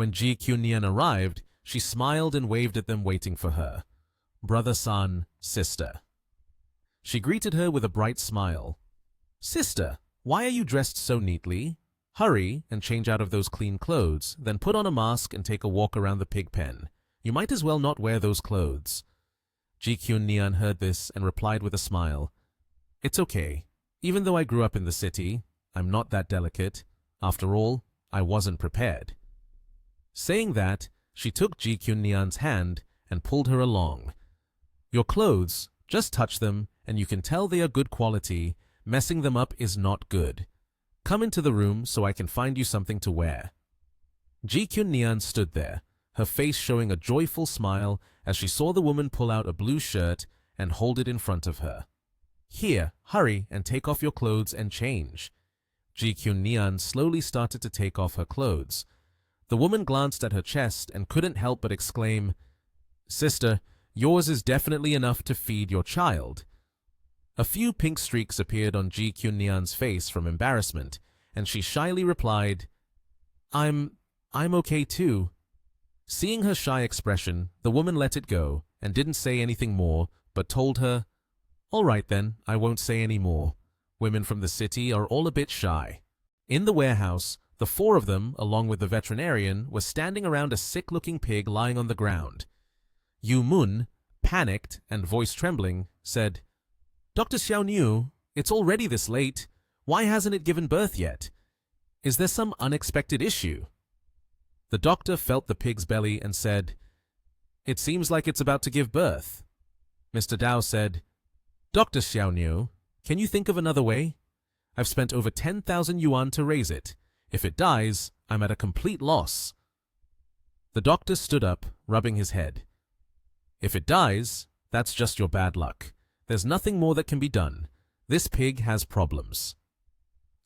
When Ji Kyun-nian arrived, she smiled and waved at them waiting for her. Brother-san, sister. She greeted her with a bright smile. Sister, why are you dressed so neatly? Hurry and change out of those clean clothes, then put on a mask and take a walk around the pig pen. You might as well not wear those clothes. Ji Kyun-nian heard this and replied with a smile. It's okay. Even though I grew up in the city, I'm not that delicate. After all, I wasn't prepared. Saying that, she took Ji Kyun-nian's hand and pulled her along. Your clothes, just touch them and you can tell they are good quality. Messing them up is not good. Come into the room so I can find you something to wear. Ji Kyun-nian stood there, her face showing a joyful smile as she saw the woman pull out a blue shirt and hold it in front of her. Here, hurry and take off your clothes and change. Ji Kyun-nian slowly started to take off her clothes. The woman glanced at her chest and couldn't help but exclaim, Sister, yours is definitely enough to feed your child. A few pink streaks appeared on Ji Kyun-nian's face from embarrassment, and she shyly replied, I'm okay too. Seeing her shy expression, the woman let it go and didn't say anything more, but told her, All right then, I won't say any more. Women from the city are all a bit shy. In the warehouse, the four of them, along with the veterinarian, were standing around a sick-looking pig lying on the ground. Yu Mun, panicked and voice trembling, said, Dr. Xiao Niu, it's already this late. Why hasn't it given birth yet? Is there some unexpected issue? The doctor felt the pig's belly and said, It seems like it's about to give birth. Mr. Dao said, Dr. Xiao Niu, can you think of another way? I've spent over 10,000 yuan to raise it. If it dies, I'm at a complete loss. The doctor stood up, rubbing his head. If it dies, that's just your bad luck. There's nothing more that can be done. This pig has problems.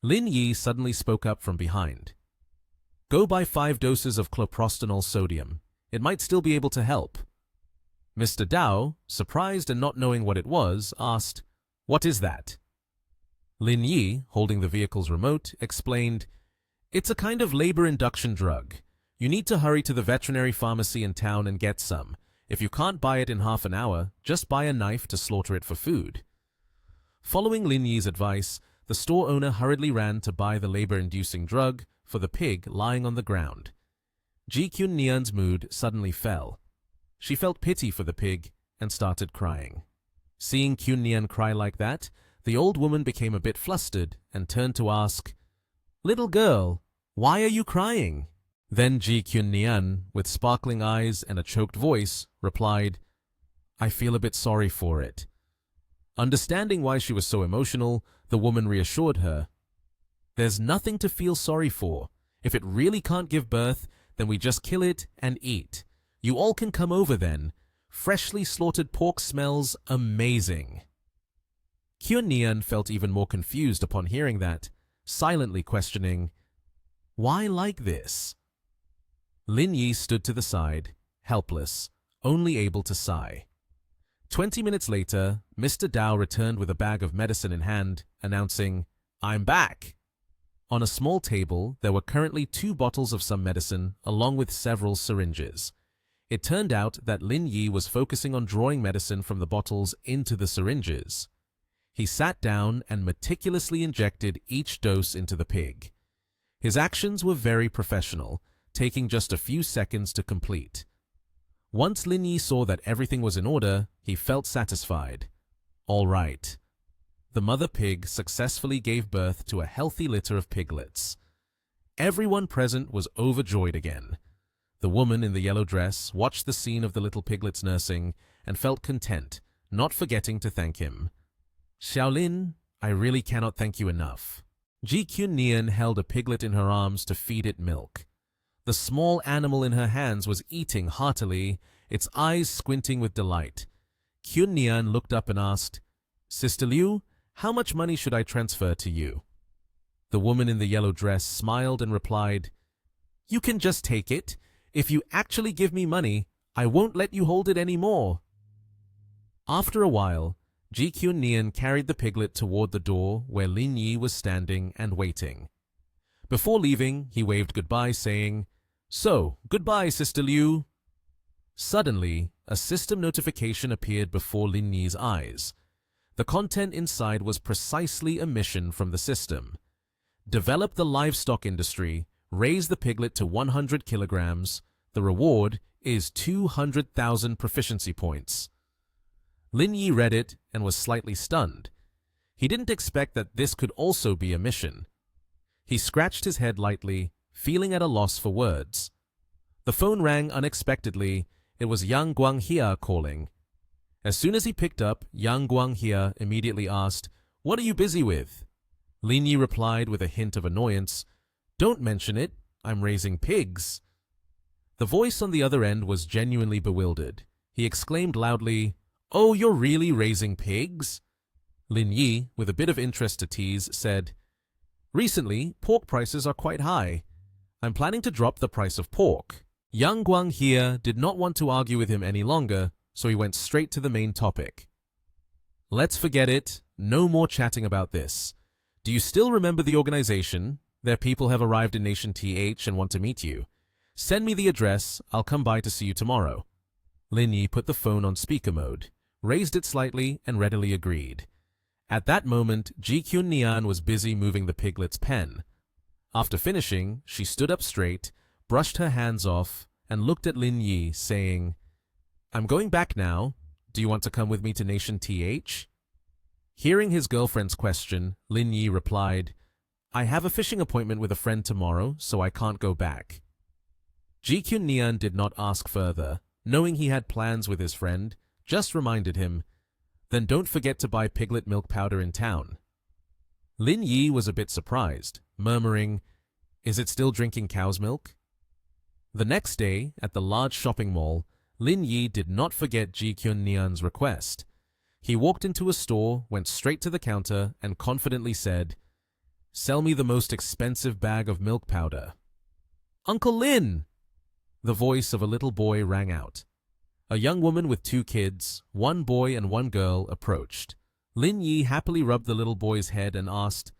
Lin Yi suddenly spoke up from behind. Go buy 5 doses of cloprostanol sodium. It might still be able to help. Mr. Dao, surprised and not knowing what it was, asked, What is that? Lin Yi, holding the vehicle's remote, explained, It's a kind of labor induction drug. You need to hurry to the veterinary pharmacy in town and get some. If you can't buy it in half an hour, just buy a knife to slaughter it for food. Following Lin Yi's advice, the store owner hurriedly ran to buy the labor-inducing drug for the pig lying on the ground. Ji Kyun-nian's mood suddenly fell. She felt pity for the pig and started crying. Seeing Kyun-nian cry like that, the old woman became a bit flustered and turned to ask, Little girl, why are you crying? Then Ji Kyun-nian, with sparkling eyes and a choked voice, replied, I feel a bit sorry for it. Understanding why she was so emotional, the woman reassured her. There's nothing to feel sorry for. If it really can't give birth, then we just kill it and eat. You all can come over then. Freshly slaughtered pork smells amazing. Kyun-nian felt even more confused upon hearing that, silently questioning, Why like this? Lin Yi stood to the side, helpless, only able to sigh. 20 minutes later, Mr. Dao returned with a bag of medicine in hand, announcing, I'm back! On a small table, there were currently 2 bottles of some medicine, along with several syringes. It turned out that Lin Yi was focusing on drawing medicine from the bottles into the syringes. He sat down and meticulously injected each dose into the pig. His actions were very professional, taking just a few seconds to complete. Once Lin Yi saw that everything was in order, he felt satisfied. All right. The mother pig successfully gave birth to a healthy litter of piglets. Everyone present was overjoyed again. The woman in the yellow dress watched the scene of the little piglets nursing and felt content, not forgetting to thank him. Xiaolin, I really cannot thank you enough. Ji Kyun-nian held a piglet in her arms to feed it milk. The small animal in her hands was eating heartily, its eyes squinting with delight. Kyun-nian looked up and asked, Sister Liu, how much money should I transfer to you? The woman in the yellow dress smiled and replied, You can just take it. If you actually give me money, I won't let you hold it anymore. After a while, Ji Kyun-nian carried the piglet toward the door where Lin Yi was standing and waiting. Before leaving, he waved goodbye, saying, So, goodbye, Sister Liu. Suddenly, a system notification appeared before Lin Yi's eyes. The content inside was precisely a mission from the system. Develop the livestock industry, raise the piglet to 100 kilograms. The reward is 200,000 proficiency points. Lin Yi read it and was slightly stunned. He didn't expect that this could also be a mission. He scratched his head lightly, feeling at a loss for words. The phone rang unexpectedly. It was Yang Guanghia calling. As soon as he picked up, Yang Guanghia immediately asked, "What are you busy with?" Lin Yi replied with a hint of annoyance, "Don't mention it. I'm raising pigs." The voice on the other end was genuinely bewildered. He exclaimed loudly, "Oh, you're really raising pigs?" Lin Yi, with a bit of interest to tease, said, "Recently, pork prices are quite high. I'm planning to drop the price of pork." Yang Guanghia did not want to argue with him any longer, so he went straight to the main topic. "Let's forget it. No more chatting about this. Do you still remember the organization? Their people have arrived in Nation TH and want to meet you. Send me the address. I'll come by to see you tomorrow." Lin Yi put the phone on speaker mode, raised it slightly, and readily agreed. At that moment, Ji Kyun Nian was busy moving the piglet's pen. After finishing, she stood up straight, brushed her hands off, and looked at Lin Yi, saying, "I'm going back now. Do you want to come with me to Nation TH?" Hearing his girlfriend's question, Lin Yi replied, "I have a fishing appointment with a friend tomorrow, so I can't go back." Ji Kyun Nian did not ask further, knowing he had plans with his friend, just reminded him, "Then don't forget to buy piglet milk powder in town." Lin Yi was a bit surprised, murmuring, "Is it still drinking cow's milk?" The next day, at the large shopping mall, Lin Yi did not forget Ji Kyun Nian's request. He walked into a store, went straight to the counter, and confidently said, "Sell me the most expensive bag of milk powder." "Uncle Lin!" The voice of a little boy rang out. A young woman with 2 kids, 1 boy and 1 girl, approached. Lin Yi happily rubbed the little boy's head and asked,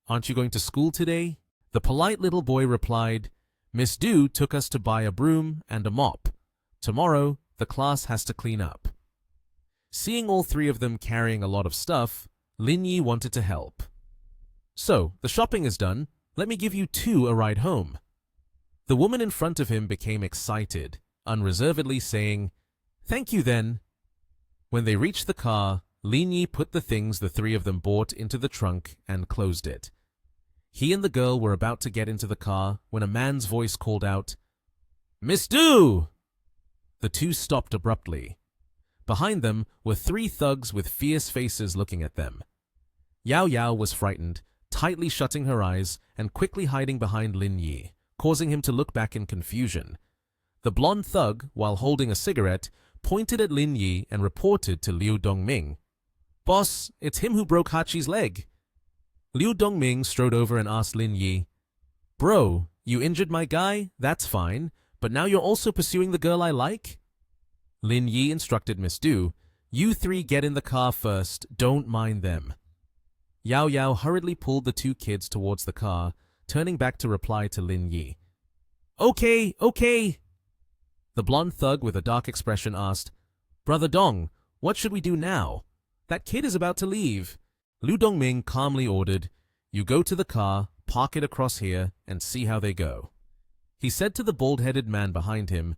"Aren't you going to school today?" The polite little boy replied, "Miss Du took us to buy a broom and a mop. Tomorrow, the class has to clean up." Seeing all 3 of them carrying a lot of stuff, Lin Yi wanted to help. "So, the shopping is done. Let me give you 2 a ride home." The woman in front of him became excited, unreservedly saying, "Thank you then." When they reached the car, Lin Yi put the things the 3 of them bought into the trunk and closed it. He and the girl were about to get into the car when a man's voice called out, "Miss Du!" The 2 stopped abruptly. Behind them were 3 thugs with fierce faces looking at them. Yao Yao was frightened, tightly shutting her eyes and quickly hiding behind Lin Yi, causing him to look back in confusion. The blonde thug, while holding a cigarette, pointed at Lin Yi and reported to Liu Dongming, "Boss, it's him who broke Hachi's leg." Liu Dongming strode over and asked Lin Yi, "Bro, you injured my guy? That's fine, but now you're also pursuing the girl I like?" Lin Yi instructed Miss Du, "You 3 get in the car first, don't mind them." Yao Yao hurriedly pulled the 2 kids towards the car, turning back to reply to Lin Yi. "Okay, okay." The blonde thug with a dark expression asked, "Brother Dong, what should we do now? That kid is about to leave." Liu Dongming calmly ordered, "You go to the car, park it across here, and see how they go." He said to the bald-headed man behind him,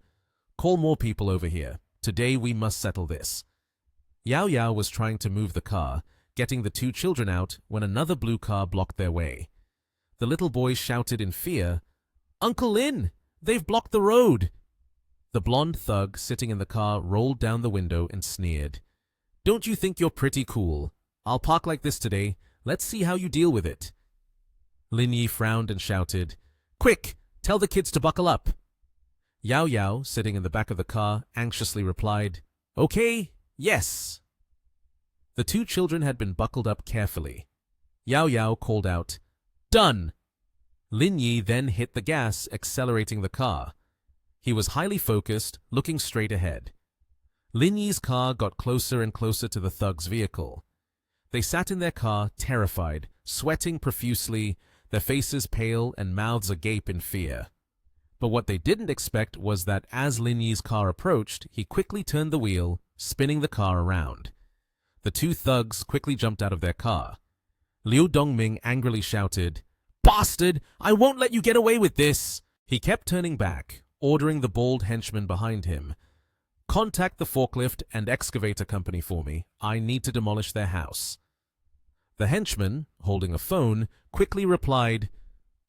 "Call more people over here. Today we must settle this." Yao Yao was trying to move the car, getting the 2 children out when another blue car blocked their way. The little boy shouted in fear, "Uncle Lin, they've blocked the road." The blonde thug sitting in the car rolled down the window and sneered, "Don't you think you're pretty cool? I'll park like this today. Let's see how you deal with it." Lin Yi frowned and shouted, "Quick, tell the kids to buckle up." Yao Yao, sitting in the back of the car, anxiously replied, "Okay, yes." The 2 children had been buckled up carefully. Yao Yao called out, "Done!" Lin Yi then hit the gas, accelerating the car. He was highly focused, looking straight ahead. Lin Yi's car got closer and closer to the thug's vehicle. They sat in their car, terrified, sweating profusely, their faces pale and mouths agape in fear. But what they didn't expect was that as Lin Yi's car approached, he quickly turned the wheel, spinning the car around. The two thugs quickly jumped out of their car. Liu Dongming angrily shouted, "Bastard! I won't let you get away with this!" He kept turning back, ordering the bald henchman behind him. "Contact the forklift and excavator company for me. I need to demolish their house." The henchman, holding a phone, quickly replied,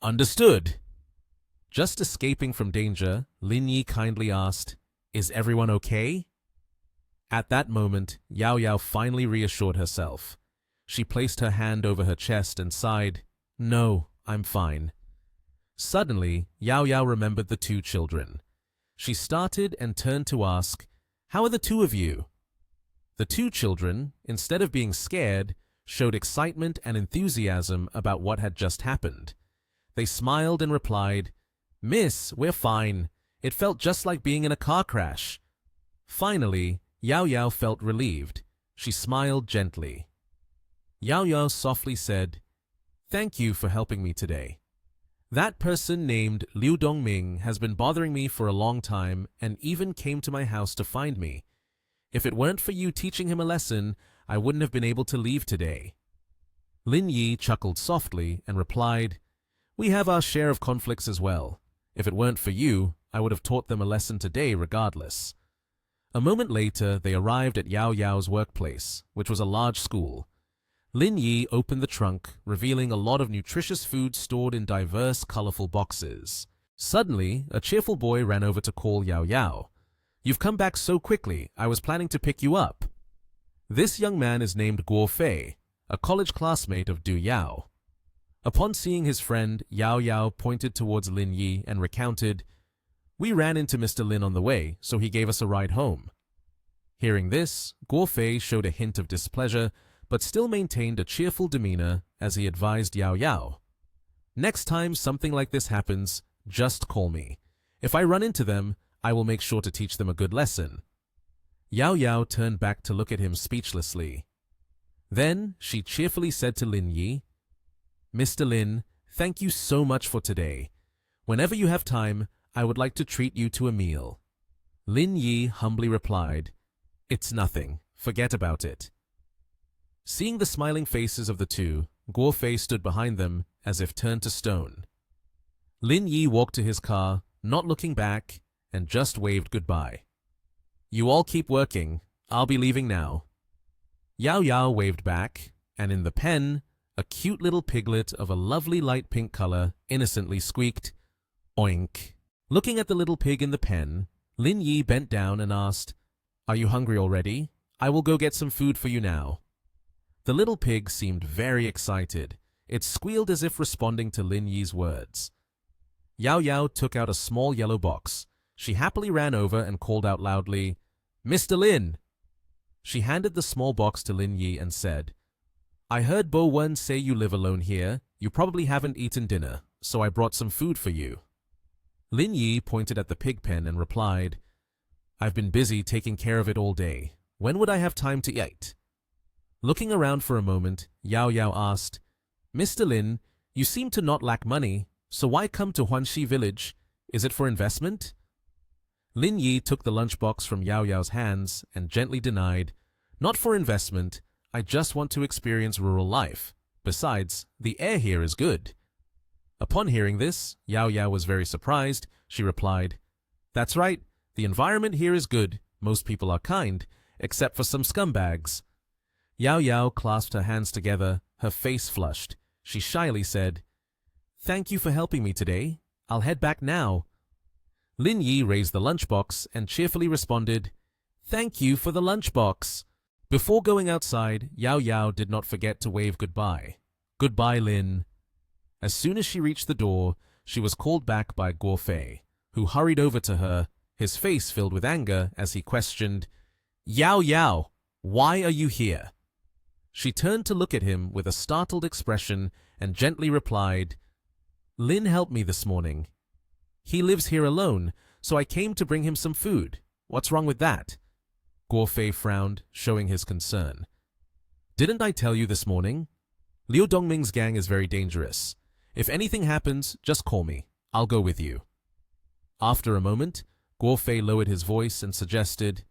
"Understood." Just escaping from danger, Lin Yi kindly asked, "Is everyone okay?" At that moment, Yao Yao finally reassured herself. She placed her hand over her chest and sighed, "No, I'm fine." Suddenly, Yao Yao remembered the two children. She started and turned to ask, "How are the two of you?" The two children, instead of being scared, showed excitement and enthusiasm about what had just happened. They smiled and replied, "Miss, we're fine. It felt just like being in a car crash." Finally, Yao Yao felt relieved. She smiled gently. Yao Yao softly said, "Thank you for helping me today. That person named Liu Dongming has been bothering me for a long time and even came to my house to find me. If it weren't for you teaching him a lesson, I wouldn't have been able to leave today." Lin Yi chuckled softly and replied, "We have our share of conflicts as well. If it weren't for you, I would have taught them a lesson today regardless." A moment later, they arrived at Yao Yao's workplace, which was a large school. Lin Yi opened the trunk, revealing a lot of nutritious food stored in diverse, colorful boxes. Suddenly, a cheerful boy ran over to call Yao Yao. "You've come back so quickly, I was planning to pick you up." This young man is named Guo Fei, a college classmate of Du Yao. Upon seeing his friend, Yao Yao pointed towards Lin Yi and recounted, "We ran into Mr. Lin on the way, so he gave us a ride home." Hearing this, Guo Fei showed a hint of displeasure, but still maintained a cheerful demeanor as he advised Yao Yao, "Next time something like this happens, just call me. If I run into them, I will make sure to teach them a good lesson." Yao Yao turned back to look at him speechlessly. Then she cheerfully said to Lin Yi, "Mr. Lin, thank you so much for today. Whenever you have time, I would like to treat you to a meal." Lin Yi humbly replied, "It's nothing. Forget about it." Seeing the smiling faces of the two, Guo Fei stood behind them as if turned to stone. Lin Yi walked to his car, not looking back, and just waved goodbye. "You all keep working. I'll be leaving now." Yao Yao waved back, and in the pen, a cute little piglet of a lovely light pink color innocently squeaked, "Oink." Looking at the little pig in the pen, Lin Yi bent down and asked, "Are you hungry already? I will go get some food for you now." The little pig seemed very excited. It squealed as if responding to Lin Yi's words. Yao Yao took out a small yellow box. She happily ran over and called out loudly, "Mr. Lin!" She handed the small box to Lin Yi and said, "I heard Bo Wen say you live alone here. You probably haven't eaten dinner, so I brought some food for you." Lin Yi pointed at the pig pen and replied, "I've been busy taking care of it all day. When would I have time to eat?" Looking around for a moment, Yao Yao asked, "Mr. Lin, you seem to not lack money, so why come to Huanxi village? Is it for investment?" Lin Yi took the lunchbox from Yao Yao's hands and gently denied, "Not for investment. I just want to experience rural life. Besides, the air here is good." Upon hearing this, Yao Yao was very surprised. She replied, "That's right. The environment here is good. Most people are kind, except for some scumbags." Yao Yao clasped her hands together, her face flushed. She shyly said, "Thank you for helping me today. I'll head back now." Lin Yi raised the lunchbox and cheerfully responded, "Thank you for the lunchbox." Before going outside, Yao Yao did not forget to wave goodbye. "Goodbye, Lin." As soon as she reached the door, she was called back by Guo Fei, who hurried over to her, his face filled with anger as he questioned, "Yao Yao, why are you here?" She turned to look at him with a startled expression and gently replied, "Lin helped me this morning. He lives here alone, so I came to bring him some food. What's wrong with that?" Guo Fei frowned, showing his concern. "Didn't I tell you this morning? Liu Dongming's gang is very dangerous. If anything happens, just call me. I'll go with you." After a moment, Guo Fei lowered his voice and suggested,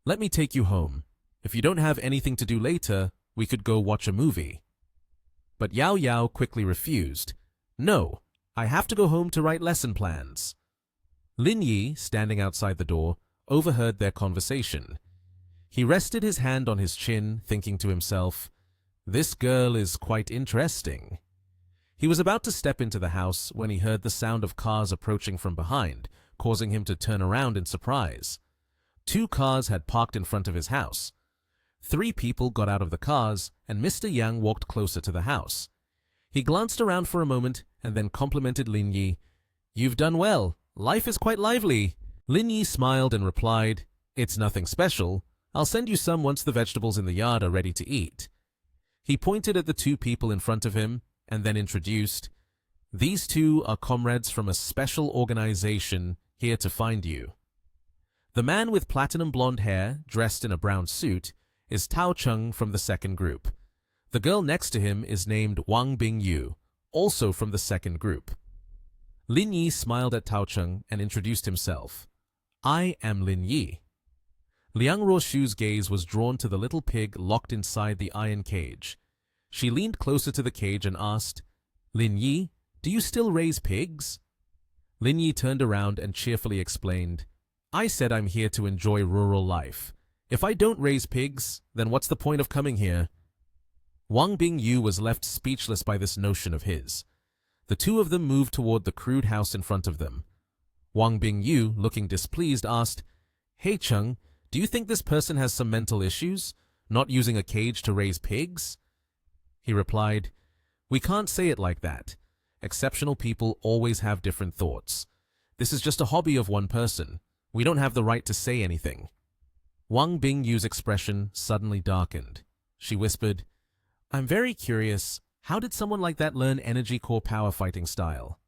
"Let me take you home. If you don't have anything to do later, we could go watch a movie." But Yao Yao quickly refused. "No, I have to go home to write lesson plans." Lin Yi, standing outside the door, overheard their conversation. He rested his hand on his chin, thinking to himself, "This girl is quite interesting." He was about to step into the house when he heard the sound of cars approaching from behind, causing him to turn around in surprise. 2 cars had parked in front of his house. 3 people got out of the cars, and Mr. Yang walked closer to the house. He glanced around for a moment and then complimented Lin Yi. "You've done well. Life is quite lively." Lin Yi smiled and replied, "It's nothing special. I'll send you some once the vegetables in the yard are ready to eat." He pointed at the 2 people in front of him and then introduced, "These 2 are comrades from a special organization here to find you." The man with platinum blonde hair, dressed in a brown suit, is Tao Cheng from the second group. The girl next to him is named Wang Bingyu, also from the second group. Lin Yi smiled at Tao Cheng and introduced himself. "I am Lin Yi." Liang Ruoshu's gaze was drawn to the little pig locked inside the iron cage. She leaned closer to the cage and asked, "Lin Yi, do you still raise pigs?" Lin Yi turned around and cheerfully explained, "I said I'm here to enjoy rural life. If I don't raise pigs, then what's the point of coming here?" Wang Bingyu was left speechless by this notion of his. The 2 of them moved toward the crude house in front of them. Wang Bingyu, looking displeased, asked, "Hey Cheng, do you think this person has some mental issues, not using a cage to raise pigs?" He replied, "We can't say it like that. Exceptional people always have different thoughts. This is just a hobby of one person. We don't have the right to say anything." Wang Bingyu's expression suddenly darkened. She whispered, "I'm very curious. How did someone like that learn energy core power fighting style?"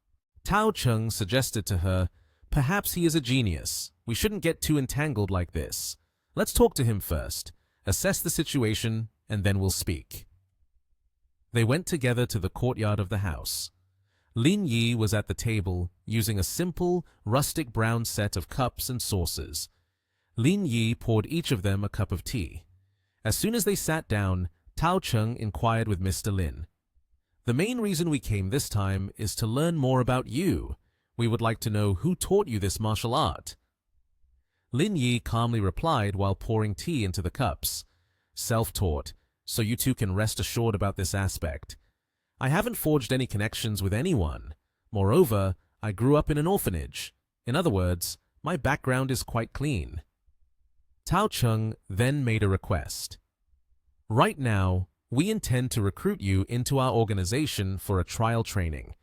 Tao Cheng suggested to her, "Perhaps he is a genius. We shouldn't get too entangled like this. Let's talk to him first, assess the situation, and then we'll speak." They went together to the courtyard of the house. Lin Yi was at the table, using a simple, rustic brown set of cups and saucers. Lin Yi poured each of them a cup of tea. As soon as they sat down, Tao Cheng inquired with Mr. Lin, "The main reason we came this time is to learn more about you. We would like to know who taught you this martial art." Lin Yi calmly replied while pouring tea into the cups, "Self-taught, so you 2 can rest assured about this aspect. I haven't forged any connections with anyone. Moreover, I grew up in an orphanage. In other words, my background is quite clean." Tao Cheng then made a request. "Right now, we intend to recruit you into our organization for a trial training.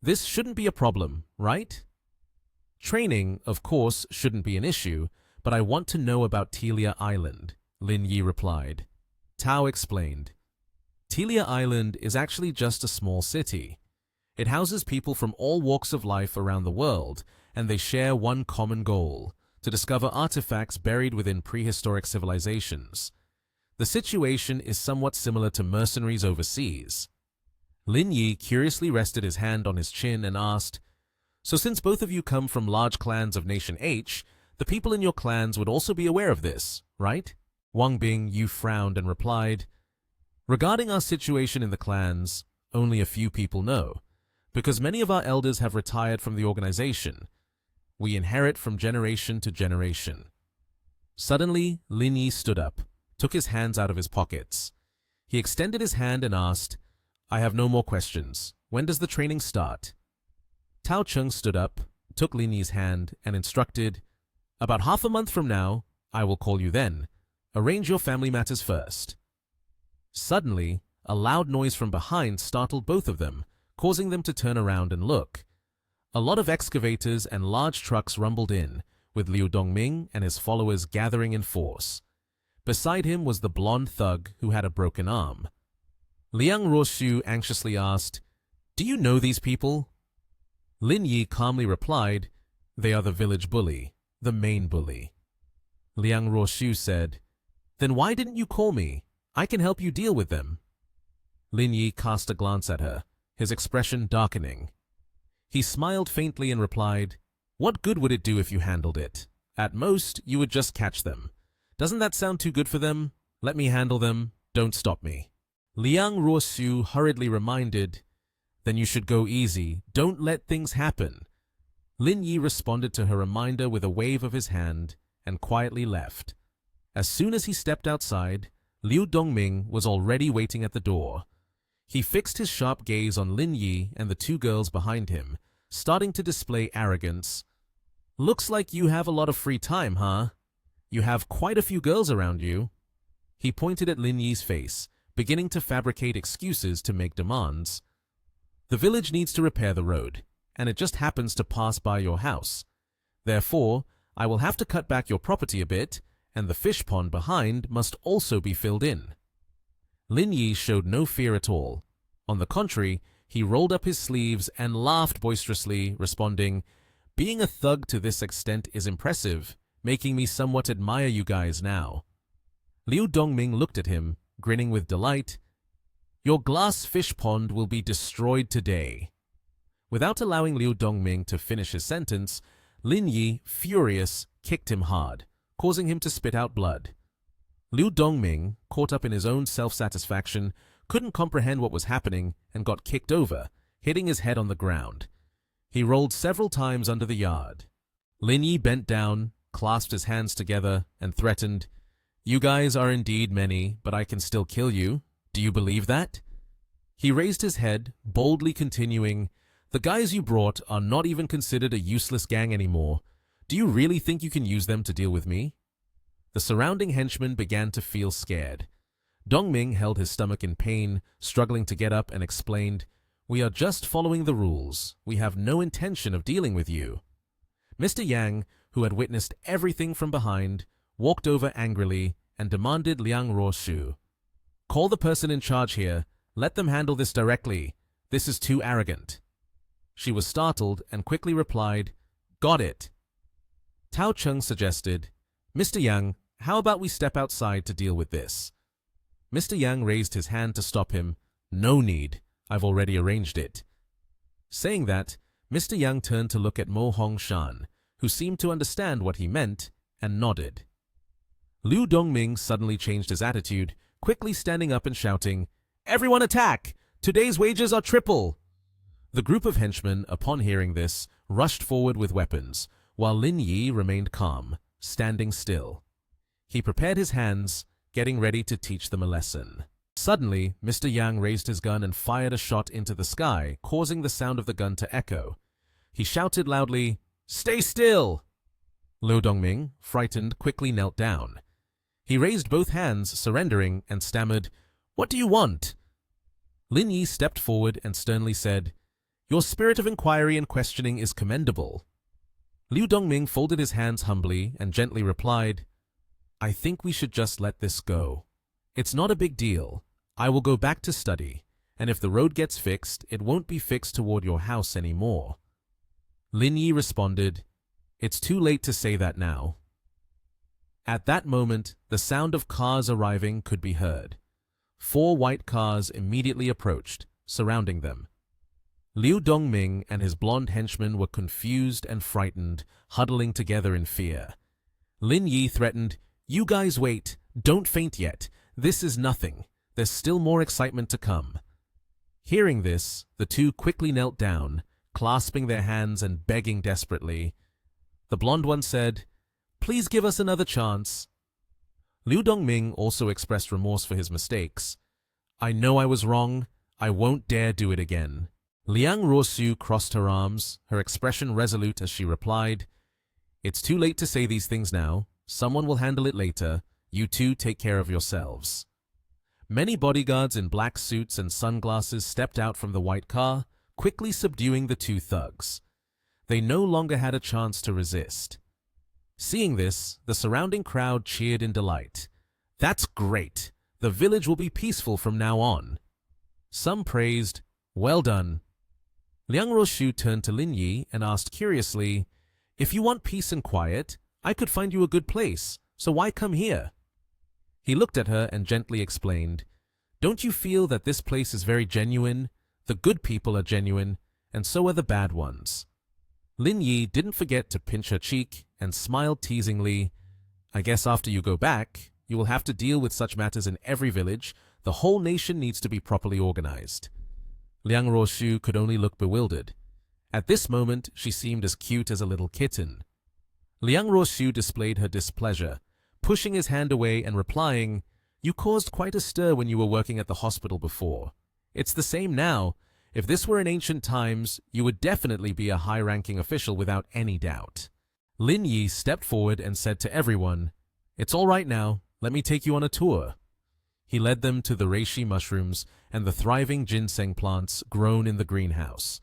This shouldn't be a problem, right?" "Training, of course, shouldn't be an issue, but I want to know about Telia Island," Lin Yi replied. Tao explained, "Telia Island is actually just a small city. It houses people from all walks of life around the world, and they share one common goal, to discover artifacts buried within prehistoric civilizations. The situation is somewhat similar to mercenaries overseas." Lin Yi curiously rested his hand on his chin and asked, "So since both of you come from large clans of Nation H, the people in your clans would also be aware of this, right?" Wang Bingyu frowned and replied, "Regarding our situation in the clans, only a few people know, because many of our elders have retired from the organization. We inherit from generation to generation." Suddenly, Lin Yi stood up, took his hands out of his pockets. He extended his hand and asked, "I have no more questions. When does the training start?" Tao Cheng stood up, took Lin Yi's hand, and instructed, "About half a month from now, I will call you then. Arrange your family matters first." Suddenly, a loud noise from behind startled both of them, causing them to turn around and look. A lot of excavators and large trucks rumbled in, with Liu Dongming and his followers gathering in force. Beside him was the blonde thug who had a broken arm. Liang Ruoshu anxiously asked, "Do you know these people?" Lin Yi calmly replied, "They are the village bully, the main bully." Liang Ruoshu said, "Then why didn't you call me? I can help you deal with them." Lin Yi cast a glance at her, his expression darkening. He smiled faintly and replied, What good would it do if you handled it? At most, you would just catch them. Doesn't that sound too good for them? Let me handle them. Don't stop me. Liang Ruosu hurriedly reminded, Then you should go easy. Don't let things happen. Lin Yi responded to her reminder with a wave of his hand and quietly left. As soon as he stepped outside, Liu Dongming was already waiting at the door. He fixed his sharp gaze on Lin Yi and the two girls behind him, starting to display arrogance. Looks like you have a lot of free time, huh? You have quite a few girls around you. He pointed at Lin Yi's face, beginning to fabricate excuses to make demands. The village needs to repair the road, and it just happens to pass by your house. Therefore, I will have to cut back your property a bit, and the fish pond behind must also be filled in. Lin Yi showed no fear at all. On the contrary, he rolled up his sleeves and laughed boisterously, responding, Being a thug to this extent is impressive, making me somewhat admire you guys now. Liu Dongming looked at him, grinning with delight. Your glass fish pond will be destroyed today. Without allowing Liu Dongming to finish his sentence, Lin Yi, furious, kicked him hard, causing him to spit out blood. Liu Dongming, caught up in his own self-satisfaction, couldn't comprehend what was happening and got kicked over, hitting his head on the ground. He rolled several times under the yard. Lin Yi bent down, clasped his hands together, and threatened, You guys are indeed many, but I can still kill you. Do you believe that? He raised his head, boldly continuing, The guys you brought are not even considered a useless gang anymore. Do you really think you can use them to deal with me? The surrounding henchmen began to feel scared. Dongming held his stomach in pain, struggling to get up, and explained, We are just following the rules. We have no intention of dealing with you. Mr. Yang, who had witnessed everything from behind, walked over angrily and demanded Liang Ruoshu. Call the person in charge here. Let them handle this directly. This is too arrogant. She was startled and quickly replied, Got it. Tao Cheng suggested, Mr. Yang, how about we step outside to deal with this? Mr. Yang raised his hand to stop him. No need. I've already arranged it. Saying that, Mr. Yang turned to look at Mo Hong Shan, who seemed to understand what he meant, and nodded. Liu Dongming suddenly changed his attitude, quickly standing up and shouting, Everyone attack! Today's wages are triple! The group of henchmen, upon hearing this, rushed forward with weapons, while Lin Yi remained calm, standing still. He prepared his hands, getting ready to teach them a lesson. Suddenly, Mr. Yang raised his gun and fired a shot into the sky, causing the sound of the gun to echo. He shouted loudly, Stay still! Liu Dongming, frightened, quickly knelt down. He raised both hands, surrendering, and stammered, What do you want? Lin Yi stepped forward and sternly said, Your spirit of inquiry and questioning is commendable. Liu Dongming folded his hands humbly and gently replied, I think we should just let this go. It's not a big deal. I will go back to study, and if the road gets fixed, it won't be fixed toward your house anymore. Lin Yi responded, It's too late to say that now. At that moment, the sound of cars arriving could be heard. 4 white cars immediately approached, surrounding them. Liu Dongming and his blonde henchmen were confused and frightened, huddling together in fear. Lin Yi threatened, You guys wait. Don't faint yet. This is nothing. There's still more excitement to come. Hearing this, the two quickly knelt down, clasping their hands and begging desperately. The blonde one said, Please give us another chance. Liu Dongming also expressed remorse for his mistakes. I know I was wrong. I won't dare do it again. Liang Ruosu crossed her arms, her expression resolute as she replied, It's too late to say these things now. Someone will handle it later. You two take care of yourselves. Many bodyguards in black suits and sunglasses stepped out from the white car, quickly subduing the 2 thugs. They no longer had a chance to resist. Seeing this, the surrounding crowd cheered in delight. That's great! The village will be peaceful from now on. Some praised, Well done. Liang Ruoshu turned to Lin Yi and asked curiously, If you want peace and quiet, I could find you a good place, so why come here? He looked at her and gently explained, Don't you feel that this place is very genuine? The good people are genuine, and so are the bad ones. Lin Yi didn't forget to pinch her cheek and smiled teasingly. I guess after you go back, you will have to deal with such matters in every village. The whole nation needs to be properly organized. Liang Ruoshu could only look bewildered. At this moment, she seemed as cute as a little kitten. Liang Ruoshu displayed her displeasure, pushing his hand away and replying, You caused quite a stir when you were working at the hospital before. It's the same now. If this were in ancient times, you would definitely be a high-ranking official without any doubt. Lin Yi stepped forward and said to everyone, It's all right now. Let me take you on a tour. He led them to the reishi mushrooms and the thriving ginseng plants grown in the greenhouse.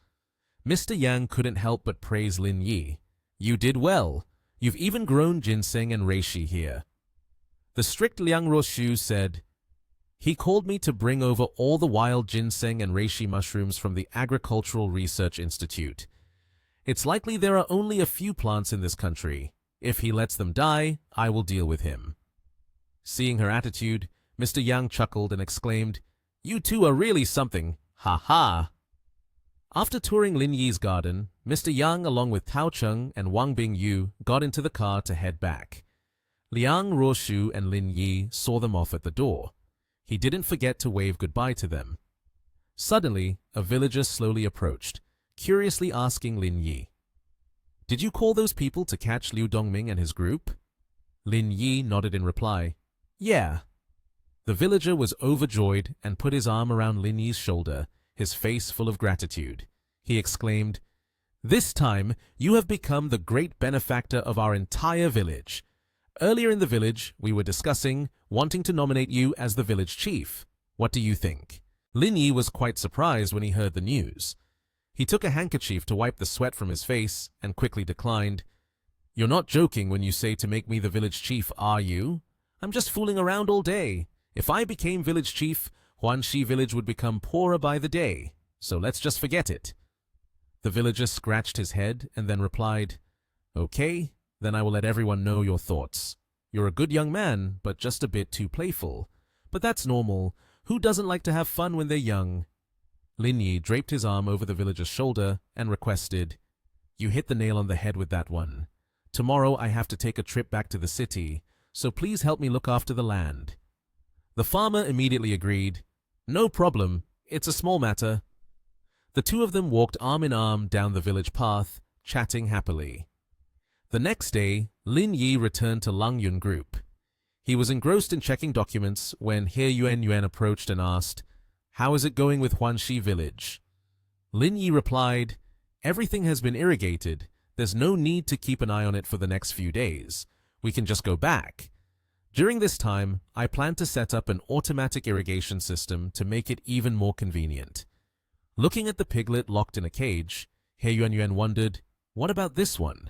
Mr. Yang couldn't help but praise Lin Yi. You did well. You've even grown ginseng and reishi here. The strict Liang Ruoshu said, He called me to bring over all the wild ginseng and reishi mushrooms from the Agricultural Research Institute. It's likely there are only a few plants in this country. If he lets them die, I will deal with him. Seeing her attitude, Mr. Yang chuckled and exclaimed, You two are really something. Ha ha! After touring Lin Yi's garden, Mr. Yang, along with Tao Cheng and Wang Bingyu, got into the car to head back. Liang Ruoshu and Lin Yi saw them off at the door. He didn't forget to wave goodbye to them. Suddenly, a villager slowly approached, curiously asking Lin Yi, Did you call those people to catch Liu Dongming and his group? Lin Yi nodded in reply, Yeah. The villager was overjoyed and put his arm around Lin Yi's shoulder, his face full of gratitude. He exclaimed, This time, you have become the great benefactor of our entire village. Earlier in the village, we were discussing wanting to nominate you as the village chief. What do you think? Lin Yi was quite surprised when he heard the news. He took a handkerchief to wipe the sweat from his face and quickly declined. You're not joking when you say to make me the village chief, are you? I'm just fooling around all day. If I became village chief, Huanxi village would become poorer by the day. So let's just forget it. The villager scratched his head and then replied, Okay, then I will let everyone know your thoughts. You're a good young man, but just a bit too playful. But that's normal. Who doesn't like to have fun when they're young? Lin Yi draped his arm over the villager's shoulder and requested, You hit the nail on the head with that one. Tomorrow I have to take a trip back to the city, so please help me look after the land. The farmer immediately agreed, No problem, it's a small matter. The two of them walked arm in arm down the village path, chatting happily. The next day, Lin Yi returned to Lang Yun Group. He was engrossed in checking documents when He Yuan approached and asked, How is it going with Huanxi village? Lin Yi replied, Everything has been irrigated. There's no need to keep an eye on it for the next few days. We can just go back. During this time, I plan to set up an automatic irrigation system to make it even more convenient. Looking at the piglet locked in a cage, He Yuan wondered, What about this one?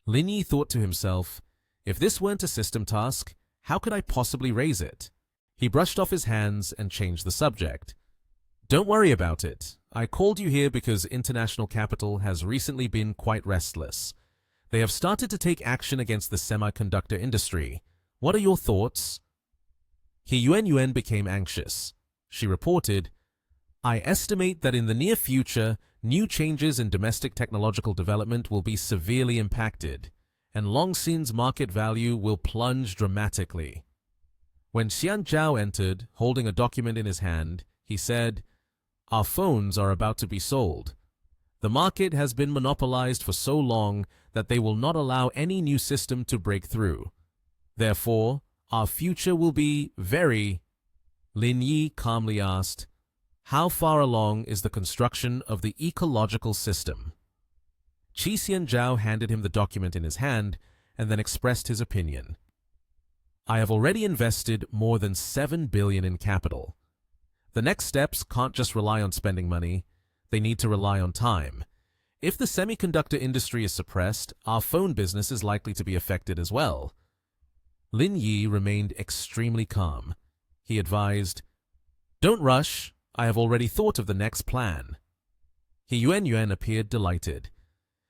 Lin Yi thought to himself, If this weren't a system task, how could I possibly raise it? He brushed off his hands and changed the subject. Don't worry about it. I called you here because international capital has recently been quite restless. They have started to take action against the semiconductor industry. What are your thoughts? He Yuan became anxious. She reported, I estimate that in the near future, new changes in domestic technological development will be severely impacted, and Longxin's market value will plunge dramatically. When Xian Zhao entered, holding a document in his hand, he said, Our phones are about to be sold. The market has been monopolized for so long that they will not allow any new system to break through. Therefore, our future will be very... Lin Yi calmly asked, How far along is the construction of the ecological system? Qi Xianzhao handed him the document in his hand and then expressed his opinion. I have already invested more than 7 billion in capital. The next steps can't just rely on spending money, they need to rely on time. If the semiconductor industry is suppressed, our phone business is likely to be affected as well. Lin Yi remained extremely calm. He advised, Don't rush, I have already thought of the next plan. He Yuan appeared delighted.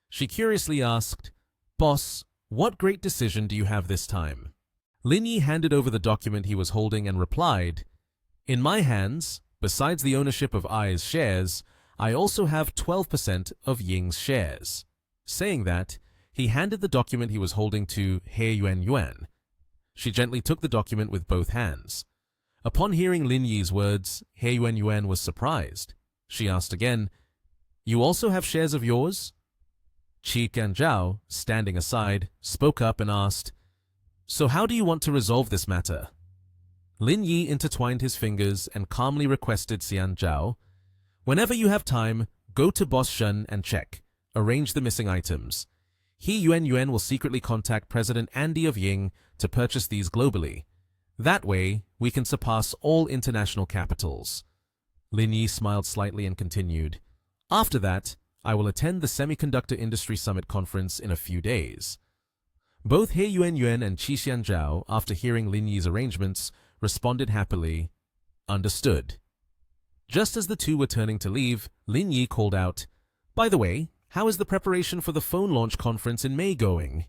She curiously asked, Boss, what great decision do you have this time? Lin Yi handed over the document he was holding and replied, In my hands, besides the ownership of Ai's shares, I also have 12% of Ying's shares. Saying that, he handed the document he was holding to He Yuan. She gently took the document with both hands. Upon hearing Lin Yi's words, He Yuan was surprised. She asked again, "You also have shares of yours?" Qi Tianzhao, standing aside, spoke up and asked, "So how do you want to resolve this matter?" Lin Yi intertwined his fingers and calmly requested Xianzhao, "Whenever you have time, go to Boss Shen and check. Arrange the missing items. He Yuan will secretly contact President Andy of Ying to purchase these globally. That way, we can surpass all international capitals." Lin Yi smiled slightly and continued, "After that, I will attend the Semiconductor Industry Summit conference in a few days." Both He Yuan and Qi Xianzhao, after hearing Lin Yi's arrangements, responded happily, "Understood." Just as the two were turning to leave, Lin Yi called out, "By the way, how is the preparation for the phone launch conference in May going?"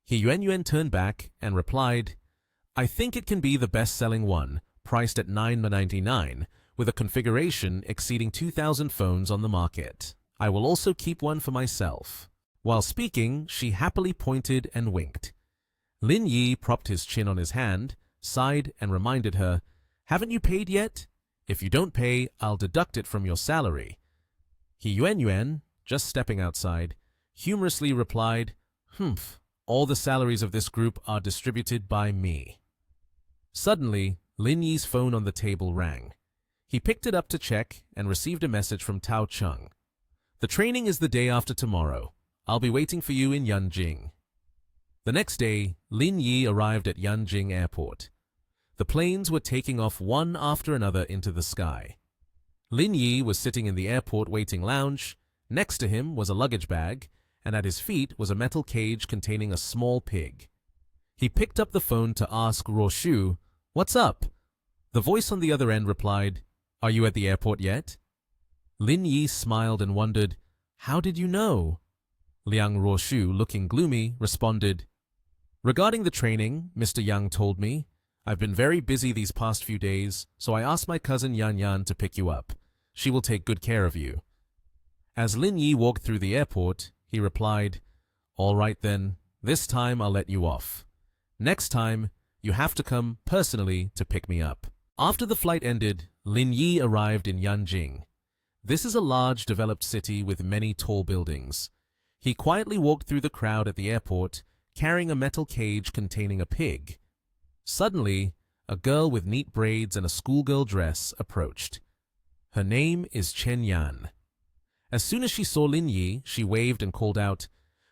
He Yuan turned back and replied, "I think it can be the best-selling one, priced at $9.99, with a configuration exceeding 2,000 phones on the market. I will also keep one for myself." While speaking, she happily pointed and winked. Lin Yi propped his chin on his hand, sighed, and reminded her, "Haven't you paid yet? If you don't pay, I'll deduct it from your salary." He Yuan, just stepping outside, humorously replied, "Humph, all the salaries of this group are distributed by me." Suddenly, Lin Yi's phone on the table rang. He picked it up to check and received a message from Tao Chung. "The training is the day after tomorrow. I'll be waiting for you in Yanjing." The next day, Lin Yi arrived at Yanjing Airport. The planes were taking off one after another into the sky. Lin Yi was sitting in the airport waiting lounge. Next to him was a luggage bag, and at his feet was a metal cage containing a small pig. He picked up the phone to ask Roshu, "What's up?" The voice on the other end replied, "Are you at the airport yet?" Lin Yi smiled and wondered, "How did you know?" Liang Roshu, looking gloomy, responded, "Regarding the training, Mr. Yang told me. I've been very busy these past few days, so I asked my cousin Yan to pick you up. She will take good care of you." As Lin Yi walked through the airport, he replied, "All right then, this time I'll let you off. Next time, you have to come personally to pick me up." After the flight ended, Lin Yi arrived in Yanjing. This is a large, developed city with many tall buildings. He quietly walked through the crowd at the airport, carrying a metal cage containing a pig. Suddenly, a girl with neat braids and a schoolgirl dress approached. Her name is Chen Yan. As soon as she saw Lin Yi, she waved and called out,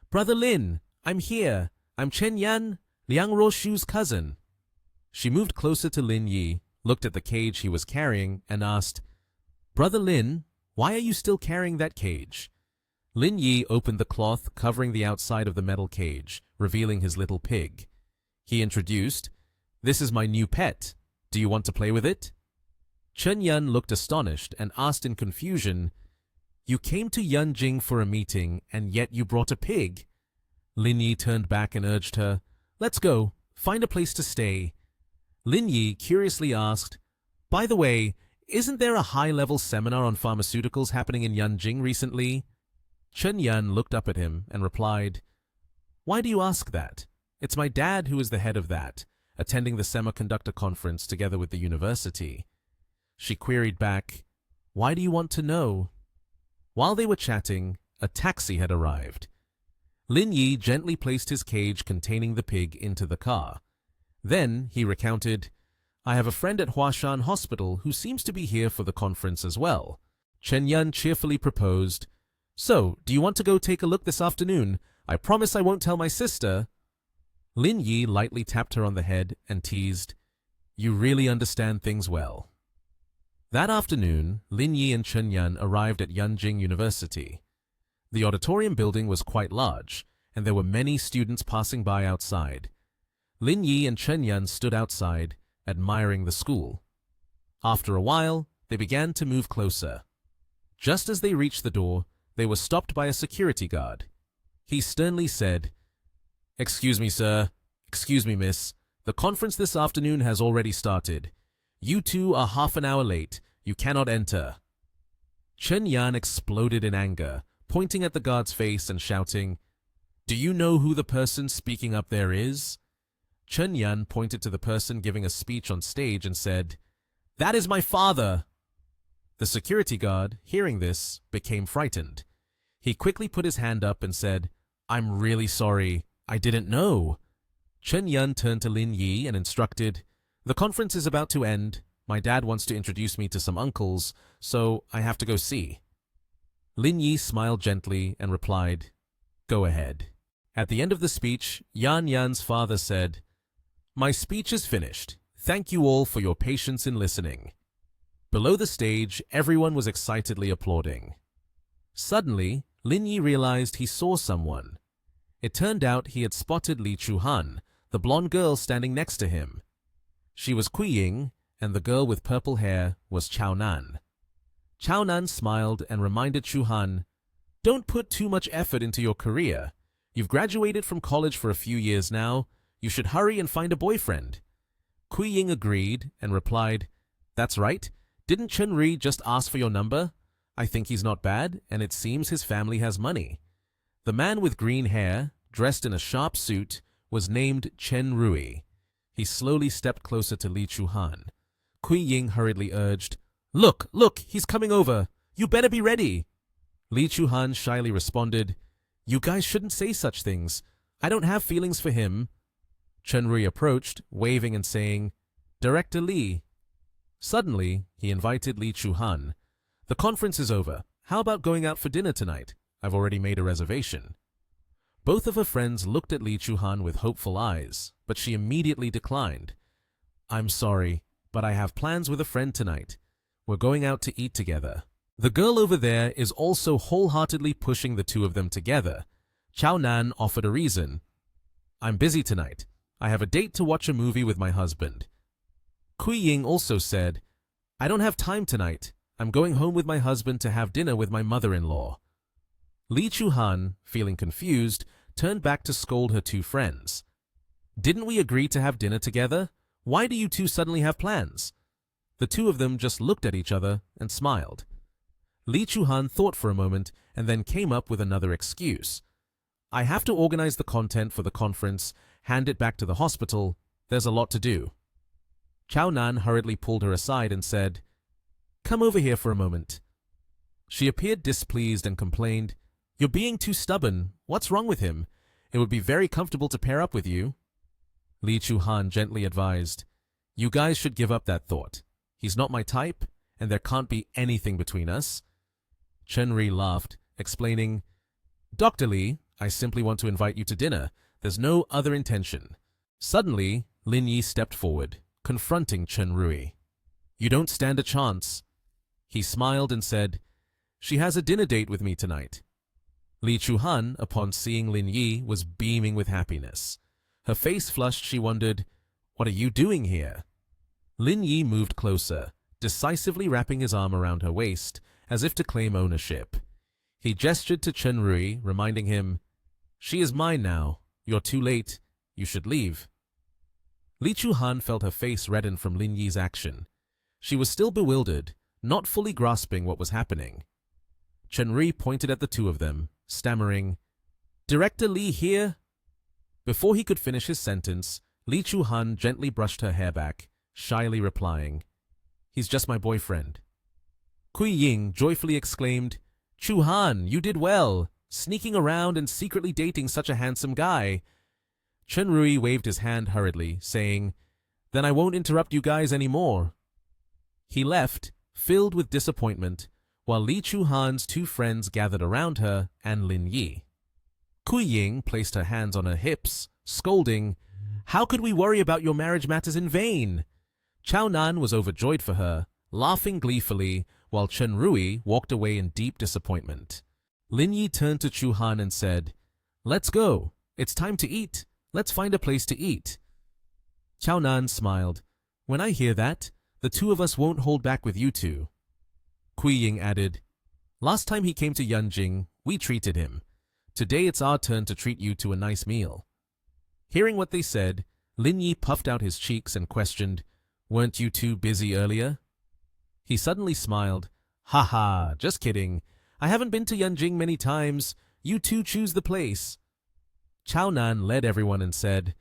"Brother Lin, I'm here. I'm Chen Yan, Liang Roshu's cousin." She moved closer to Lin Yi, looked at the cage he was carrying, and asked, "Brother Lin, why are you still carrying that cage?" Lin Yi opened the cloth covering the outside of the metal cage, revealing his little pig. He introduced, "This is my new pet. Do you want to play with it?" Chen Yan looked astonished and asked in confusion, "You came to Yanjing for a meeting, and yet you brought a pig?" Lin Yi turned back and urged her, "Let's go. Find a place to stay." Lin Yi curiously asked, "By the way, isn't there a high-level seminar on pharmaceuticals happening in Yanjing recently?" Chen Yan looked up at him and replied, "Why do you ask that? It's my dad who is the head of that, attending the semiconductor conference together with the university." She queried back, "Why do you want to know?" While they were chatting, a taxi had arrived. Lin Yi gently placed his cage containing the pig into the car. Then he recounted, "I have a friend at Huashan Hospital who seems to be here for the conference as well." Chen Yan cheerfully proposed, "So, do you want to go take a look this afternoon? I promise I won't tell my sister." Lin Yi lightly tapped her on the head and teased, "You really understand things well." That afternoon, Lin Yi and Chen Yan arrived at Yanjing University. The auditorium building was quite large, and there were many students passing by outside. Lin Yi and Chen Yan stood outside, admiring the school. After a while, they began to move closer. Just as they reached the door, they were stopped by a security guard. He sternly said, "Excuse me, sir. Excuse me, miss. The conference this afternoon has already started. You two are half an hour late. You cannot enter." Chen Yan exploded in anger, pointing at the guard's face and shouting, "Do you know who the person speaking up there is?" Chen Yan pointed to the person giving a speech on stage and said, "That is my father." The security guard, hearing this, became frightened. He quickly put his hand up and said, "I'm really sorry. I didn't know." Chen Yan turned to Lin Yi and instructed, "The conference is about to end. My dad wants to introduce me to some uncles, so I have to go see." Lin Yi smiled gently and replied, "Go ahead." At the end of the speech, Yan Yan's father said, "My speech is finished. Thank you all for your patience in listening." Below the stage, everyone was excitedly applauding. Suddenly, Lin Yi realized he saw someone. It turned out he had spotted Li Chuhan, the blonde girl standing next to him. She was Kui Ying, and the girl with purple hair was Chao Nan. Chao Nan smiled and reminded Chuhan, "Don't put too much effort into your career. You've graduated from college for a few years now. You should hurry and find a boyfriend." Kui Ying agreed and replied, "That's right. Didn't Chen Ri just ask for your number? I think he's not bad, and it seems his family has money." The man with green hair, dressed in a sharp suit, was named Chen Rui. He slowly stepped closer to Li Chuhan. Kui Ying hurriedly urged, Look, he's coming over. You better be ready." Li Chuhan shyly responded, "You guys shouldn't say such things. I don't have feelings for him." Chen Rui approached, waving and saying, "Director Li." Suddenly, he invited Li Chuhan. "The conference is over. How about going out for dinner tonight? I've already made a reservation." Both of her friends looked at Li Chuhan with hopeful eyes, but she immediately declined. "I'm sorry, but I have plans with a friend tonight. We're going out to eat together." The girl over there is also wholeheartedly pushing the two of them together. Chao Nan offered a reason. "I'm busy tonight. I have a date to watch a movie with my husband." Kui Ying also said, "I don't have time tonight. I'm going home with my husband to have dinner with my mother-in-law." Li Chuhan, feeling confused, turned back to scold her two friends. "Didn't we agree to have dinner together? Why do you two suddenly have plans?" The two of them just looked at each other and smiled. Li Chuhan thought for a moment and then came up with another excuse. "I have to organize the content for the conference, hand it back to the hospital. There's a lot to do." Chao Nan hurriedly pulled her aside and said, "Come over here for a moment." She appeared displeased and complained, "You're being too stubborn. What's wrong with him? It would be very comfortable to pair up with you." Li Chuhan gently advised, "You guys should give up that thought. He's not my type, and there can't be anything between us." Chen Ri laughed, explaining, "Dr. Li, I simply want to invite you to dinner. There's no other intention." Suddenly, Lin Yi stepped forward, confronting Chen Rui. "You don't stand a chance." He smiled and said, "She has a dinner date with me tonight." Li Chuhan, upon seeing Lin Yi, was beaming with happiness. Her face flushed, she wondered, "What are you doing here?" Lin Yi moved closer, decisively wrapping his arm around her waist, as if to claim ownership. He gestured to Chen Rui, reminding him, "She is mine now. You're too late. You should leave." Li Chuhan felt her face redden from Lin Yi's action. She was still bewildered, not fully grasping what was happening. Chen Rui pointed at the two of them, stammering, "Director Li here?" Before he could finish his sentence, Li Chuhan gently brushed her hair back, shyly replying, "He's just my boyfriend." Kui Ying joyfully exclaimed, "Chuhan, you did well, sneaking around and secretly dating such a handsome guy." Chen Rui waved his hand hurriedly, saying, "Then I won't interrupt you guys anymore." He left, filled with disappointment, while Li Chuhan's two friends gathered around her and Lin Yi. Kui Ying placed her hands on her hips, scolding, "How could we worry about your marriage matters in vain?" Chao Nan was overjoyed for her, laughing gleefully, while Chen Rui walked away in deep disappointment. Lin Yi turned to Chuhan and said, "Let's go. It's time to eat. Let's find a place to eat." Chao Nan smiled. "When I hear that, the two of us won't hold back with you two." Kui Ying added, "Last time he came to Yanjing, we treated him. Today it's our turn to treat you to a nice meal." Hearing what they said, Lin Yi puffed out his cheeks and questioned, "Weren't you two busy earlier?" He suddenly smiled. "Ha ha, just kidding. I haven't been to Yanjing many times. You two choose the place. Chao Nan led everyone and said,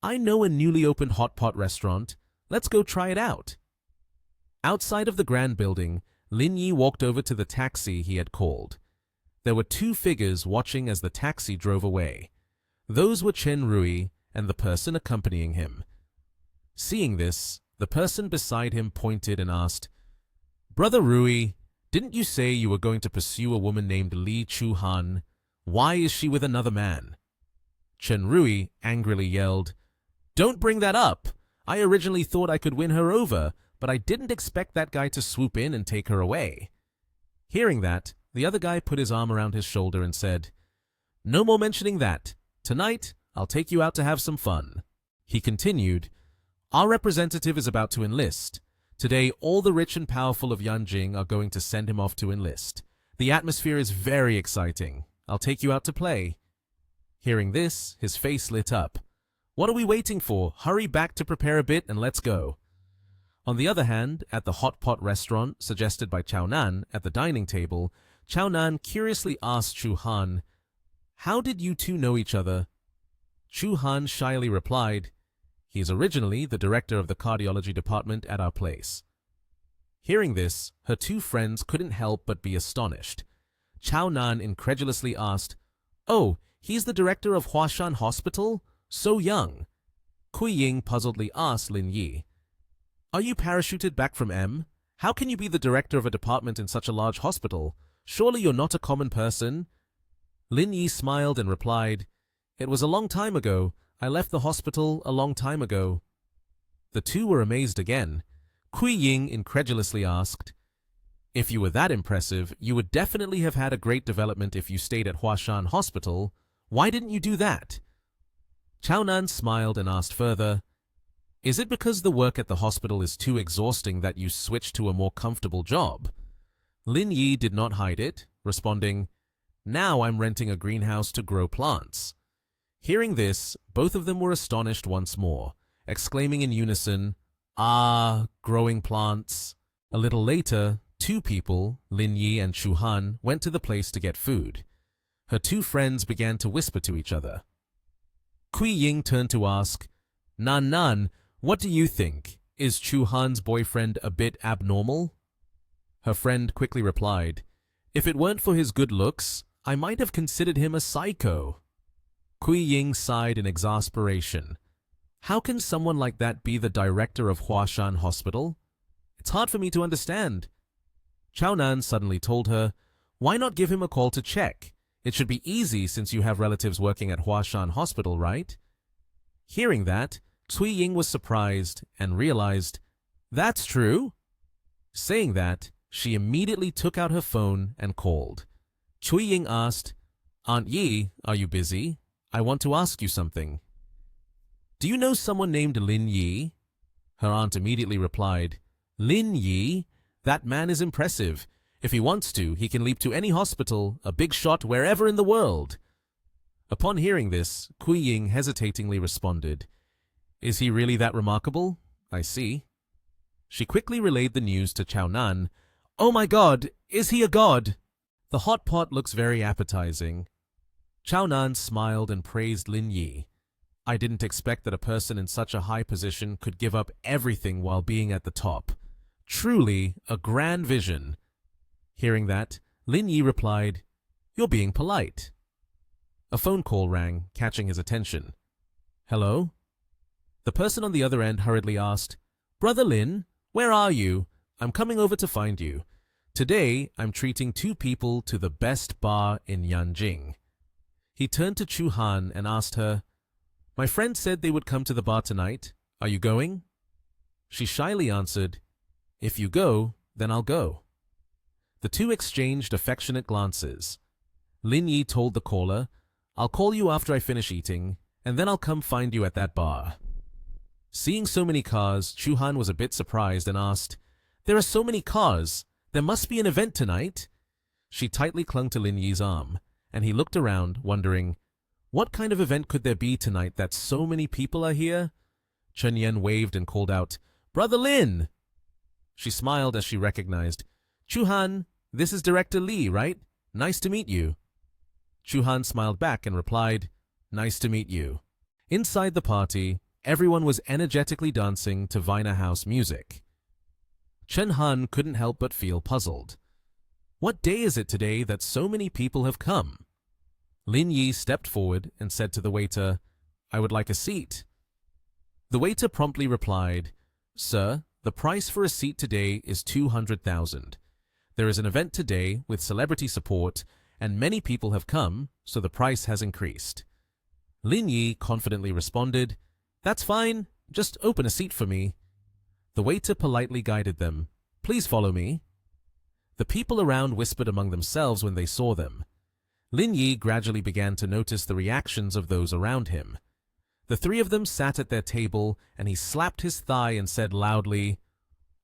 I know a newly opened hot pot restaurant. Let's go try it out. Outside of the grand building, Lin Yi walked over to the taxi he had called. There were two figures watching as the taxi drove away. Those were Chen Rui and the person accompanying him. Seeing this, the person beside him pointed and asked, Brother Rui, didn't you say you were going to pursue a woman named Li Chu-han? Why is she with another man? Chen Rui angrily yelled, Don't bring that up! I originally thought I could win her over, but I didn't expect that guy to swoop in and take her away. Hearing that, the other guy put his arm around his shoulder and said, No more mentioning that. Tonight, I'll take you out to have some fun. He continued, Our representative is about to enlist. Today, all the rich and powerful of Yanjing are going to send him off to enlist. The atmosphere is very exciting. I'll take you out to play. Hearing this, his face lit up. What are we waiting for? Hurry back to prepare a bit and let's go. On the other hand, at the hot pot restaurant suggested by Chao Nan at the dining table, Chao Nan curiously asked Chu Han, How did you two know each other? Chu Han shyly replied, He is originally the director of the cardiology department at our place. Hearing this, her two friends couldn't help but be astonished. Chao Nan incredulously asked, Oh, he's the director of Huashan Hospital? So young. Kui Ying puzzledly asked Lin Yi, Are you parachuted back from M? How can you be the director of a department in such a large hospital? Surely you're not a common person? Lin Yi smiled and replied, It was a long time ago. I left the hospital a long time ago. The two were amazed again. Kui Ying incredulously asked, If you were that impressive, you would definitely have had a great development if you stayed at Huashan Hospital. Why didn't you do that? Chao Nan smiled and asked further, Is it because the work at the hospital is too exhausting that you switched to a more comfortable job? Lin Yi did not hide it, responding, Now I'm renting a greenhouse to grow plants. Hearing this, both of them were astonished once more, exclaiming in unison, Ah, growing plants. A little later, two people, Lin Yi and Chu Han, went to the place to get food. Her two friends began to whisper to each other. Kui Ying turned to ask, Nan, what do you think? Is Chu Han's boyfriend a bit abnormal? Her friend quickly replied, If it weren't for his good looks, I might have considered him a psycho. Kui Ying sighed in exasperation. How can someone like that be the director of Huashan Hospital? It's hard for me to understand. Chao Nan suddenly told her, Why not give him a call to check? It should be easy since you have relatives working at Huashan Hospital, right? Hearing that, Cui Ying was surprised and realized, That's true. Saying that, she immediately took out her phone and called. Cui Ying asked, Aunt Yi, are you busy? I want to ask you something. Do you know someone named Lin Yi? Her aunt immediately replied, Lin Yi? That man is impressive. If he wants to, he can leap to any hospital, a big shot wherever in the world. Upon hearing this, Kui Ying hesitatingly responded, Is he really that remarkable? I see. She quickly relayed the news to Chao Nan. Oh my God, is he a god? The hot pot looks very appetizing. Chao Nan smiled and praised Lin Yi. I didn't expect that a person in such a high position could give up everything while being at the top. Truly a grand vision. Hearing that, Lin Yi replied, You're being polite. A phone call rang, catching his attention. Hello? The person on the other end hurriedly asked, Brother Lin, where are you? I'm coming over to find you. Today, I'm treating two people to the best bar in Yanjing. He turned to Chu Han and asked her, My friend said they would come to the bar tonight. Are you going? She shyly answered, If you go, then I'll go. The two exchanged affectionate glances. Lin Yi told the caller, I'll call you after I finish eating, and then I'll come find you at that bar. Seeing so many cars, Chu Han was a bit surprised and asked, There are so many cars. There must be an event tonight. She tightly clung to Lin Yi's arm, and he looked around, wondering, What kind of event could there be tonight that so many people are here? Chen Yan waved and called out, Brother Lin! She smiled as she recognized, Chu Han, this is Director Li, right? Nice to meet you. Chuhan smiled back and replied, Nice to meet you. Inside the party, everyone was energetically dancing to Vina House music. Chen Han couldn't help but feel puzzled. What day is it today that so many people have come? Lin Yi stepped forward and said to the waiter, I would like a seat. The waiter promptly replied, Sir, the price for a seat today is 200,000. There is an event today with celebrity support, and many people have come, so the price has increased. Lin Yi confidently responded, That's fine, just open a seat for me. The waiter politely guided them, Please follow me. The people around whispered among themselves when they saw them. Lin Yi gradually began to notice the reactions of those around him. The three of them sat at their table, and he slapped his thigh and said loudly,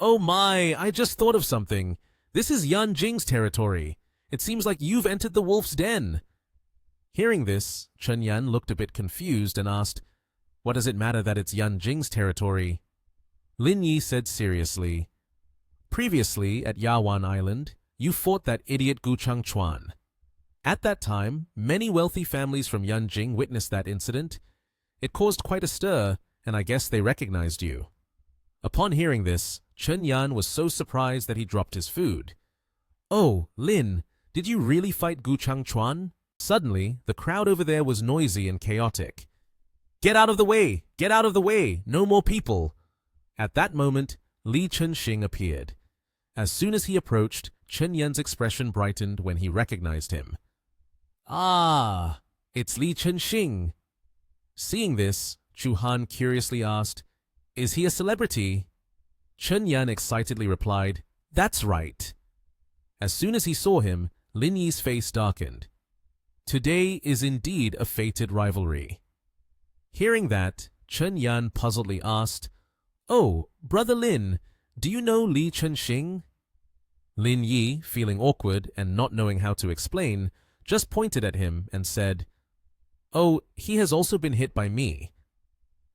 Oh my, I just thought of something. This is Yan Jing's territory. It seems like you've entered the wolf's den. Hearing this, Chen Yan looked a bit confused and asked, What does it matter that it's Yan Jing's territory? Lin Yi said seriously, Previously at Yawan Island, you fought that idiot Gu Changchuan. At that time, many wealthy families from Yanjing witnessed that incident. It caused quite a stir, and I guess they recognized you. Upon hearing this, Chen Yan was so surprised that he dropped his food. Oh, Lin, did you really fight Gu Changchuan? Suddenly, the crowd over there was noisy and chaotic. Get out of the way! Get out of the way! No more people! At that moment, Li Chenxing appeared. As soon as he approached, Chen Yan's expression brightened when he recognized him. Ah, it's Li Chenxing. Seeing this, Chu Han curiously asked, Is he a celebrity? Chen Yan excitedly replied, That's right. As soon as he saw him, Lin Yi's face darkened. Today is indeed a fated rivalry. Hearing that, Chen Yan puzzledly asked, Oh, Brother Lin, do you know Li Chenxing? Lin Yi, feeling awkward and not knowing how to explain, just pointed at him and said, Oh, he has also been hit by me.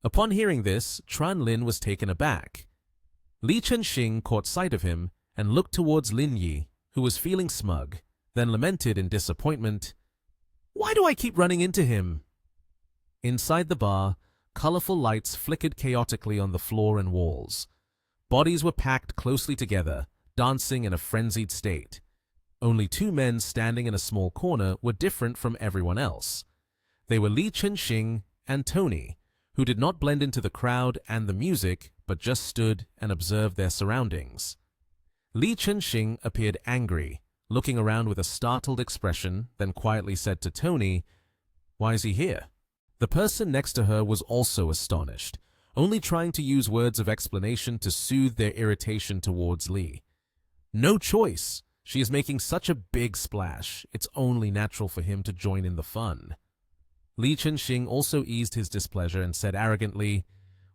Upon hearing this, Tran Lin was taken aback. Li Chenxing caught sight of him and looked towards Lin Yi, who was feeling smug, then lamented in disappointment, Why do I keep running into him? Inside the bar, colorful lights flickered chaotically on the floor and walls. Bodies were packed closely together, dancing in a frenzied state. Only two men standing in a small corner were different from everyone else. They were Li Chenxing and Tony, who did not blend into the crowd and the music, but just stood and observed their surroundings. Li Chenxing appeared angry, looking around with a startled expression, then quietly said to Tony, Why is he here? The person next to her was also astonished, only trying to use words of explanation to soothe their irritation towards Li. No choice. She is making such a big splash. It's only natural for him to join in the fun. Li Chenxing also eased his displeasure and said arrogantly,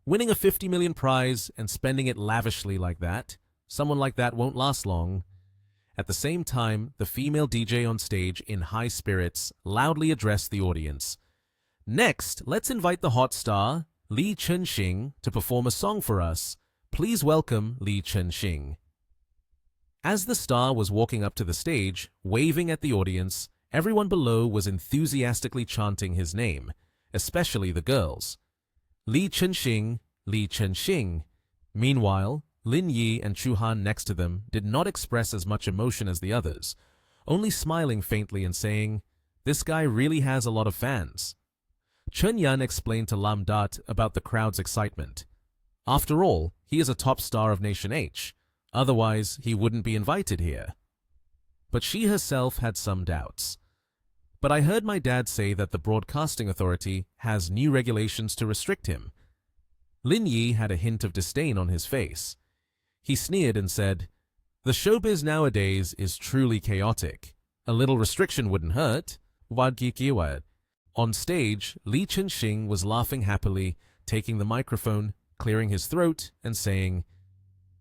Winning a 50 million prize and spending it lavishly like that, someone like that won't last long. At the same time, the female DJ on stage, in high spirits, loudly addressed the audience. Next, let's invite the hot star, Li Chenxing, to perform a song for us. Please welcome Li Chenxing. As the star was walking up to the stage, waving at the audience, everyone below was enthusiastically chanting his name, especially the girls. Li Chenxing, Li Chenxing. Meanwhile, Lin Yi and Chu Han next to them did not express as much emotion as the others, only smiling faintly and saying, This guy really has a lot of fans. Chen Yan explained to Lam Dat about the crowd's excitement. After all, he is a top star of Nation H. Otherwise, he wouldn't be invited here. But she herself had some doubts. But I heard my dad say that the Broadcasting Authority has new regulations to restrict him. Lin Yi had a hint of disdain on his face. He sneered and said, The showbiz nowadays is truly chaotic. A little restriction wouldn't hurt. On stage, Li Chenxing was laughing happily, taking the microphone, clearing his throat, and saying,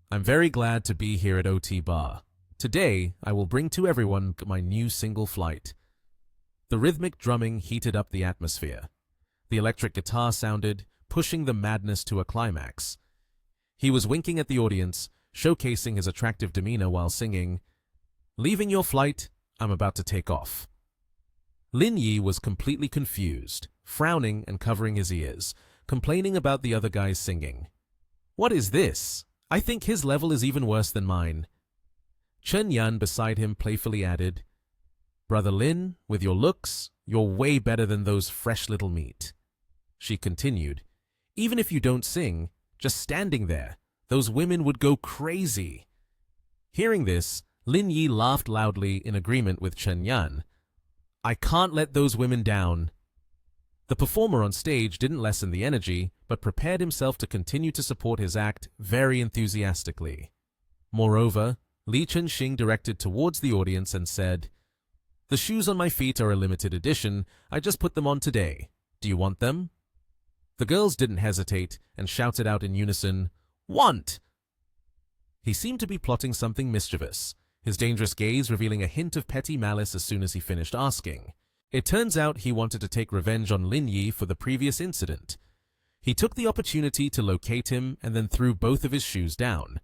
I'm very glad to be here at OT Bar. Today, I will bring to everyone my new single Flight. The rhythmic drumming heated up the atmosphere. The electric guitar sounded, pushing the madness to a climax. He was winking at the audience, showcasing his attractive demeanor while singing, Leaving your flight, I'm about to take off." Lin Yi was completely confused, frowning and covering his ears, complaining about the other guy's singing. "What is this? I think his level is even worse than mine." Chen Yan beside him playfully added, "Brother Lin, with your looks, you're way better than those fresh little meat." She continued, "Even if you don't sing, just standing there, those women would go crazy." Hearing this, Lin Yi laughed loudly in agreement with Chen Yan. "I can't let those women down." The performer on stage didn't lessen the energy, but prepared himself to continue to support his act very enthusiastically. Moreover, Li Chenxing directed towards the audience and said, "The shoes on my feet are a limited edition. I just put them on today. Do you want them?" The girls didn't hesitate and shouted out in unison, "Want!" He seemed to be plotting something mischievous, his dangerous gaze revealing a hint of petty malice as soon as he finished asking. It turns out he wanted to take revenge on Lin Yi for the previous incident. He took the opportunity to locate him and then threw both of his shoes down.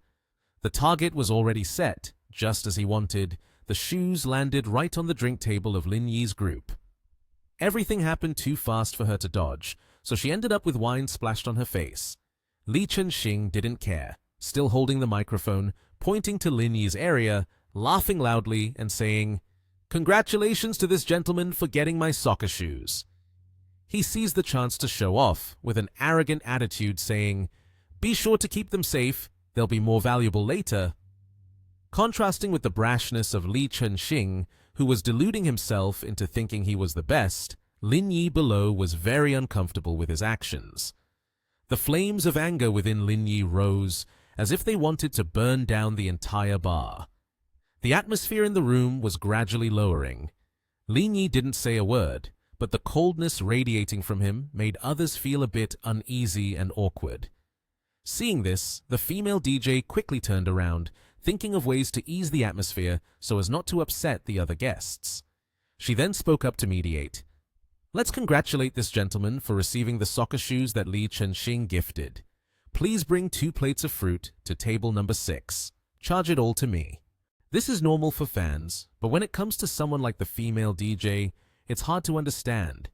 The target was already set, just as he wanted. The shoes landed right on the drink table of Lin Yi's group. Everything happened too fast for her to dodge, so she ended up with wine splashed on her face. Li Chenxing didn't care, still holding the microphone, pointing to Lin Yi's area, laughing loudly and saying, "Congratulations to this gentleman for getting my soccer shoes." He seized the chance to show off with an arrogant attitude saying, "Be sure to keep them safe, they'll be more valuable later." Contrasting with the brashness of Li Chenxing, who was deluding himself into thinking he was the best, Lin Yi below was very uncomfortable with his actions. The flames of anger within Lin Yi rose, as if they wanted to burn down the entire bar. The atmosphere in the room was gradually lowering. Lin Yi didn't say a word, but the coldness radiating from him made others feel a bit uneasy and awkward. Seeing this, the female DJ quickly turned around, thinking of ways to ease the atmosphere so as not to upset the other guests. She then spoke up to mediate. "Let's congratulate this gentleman for receiving the soccer shoes that Li Chenxing gifted. Please bring 2 plates of fruit to table number 6. Charge it all to me." This is normal for fans, but when it comes to someone like the female DJ, it's hard to understand.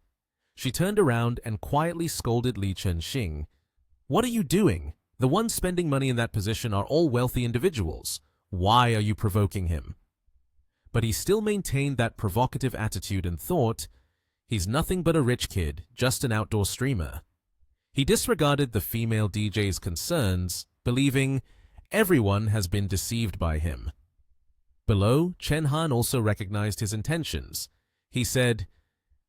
She turned around and quietly scolded Li Chenxing. "What are you doing? The ones spending money in that position are all wealthy individuals. Why are you provoking him?" But he still maintained that provocative attitude and thought, he's nothing but a rich kid, just an outdoor streamer. He disregarded the female DJ's concerns, believing everyone has been deceived by him. Below, Chen Han also recognized his intentions. He said,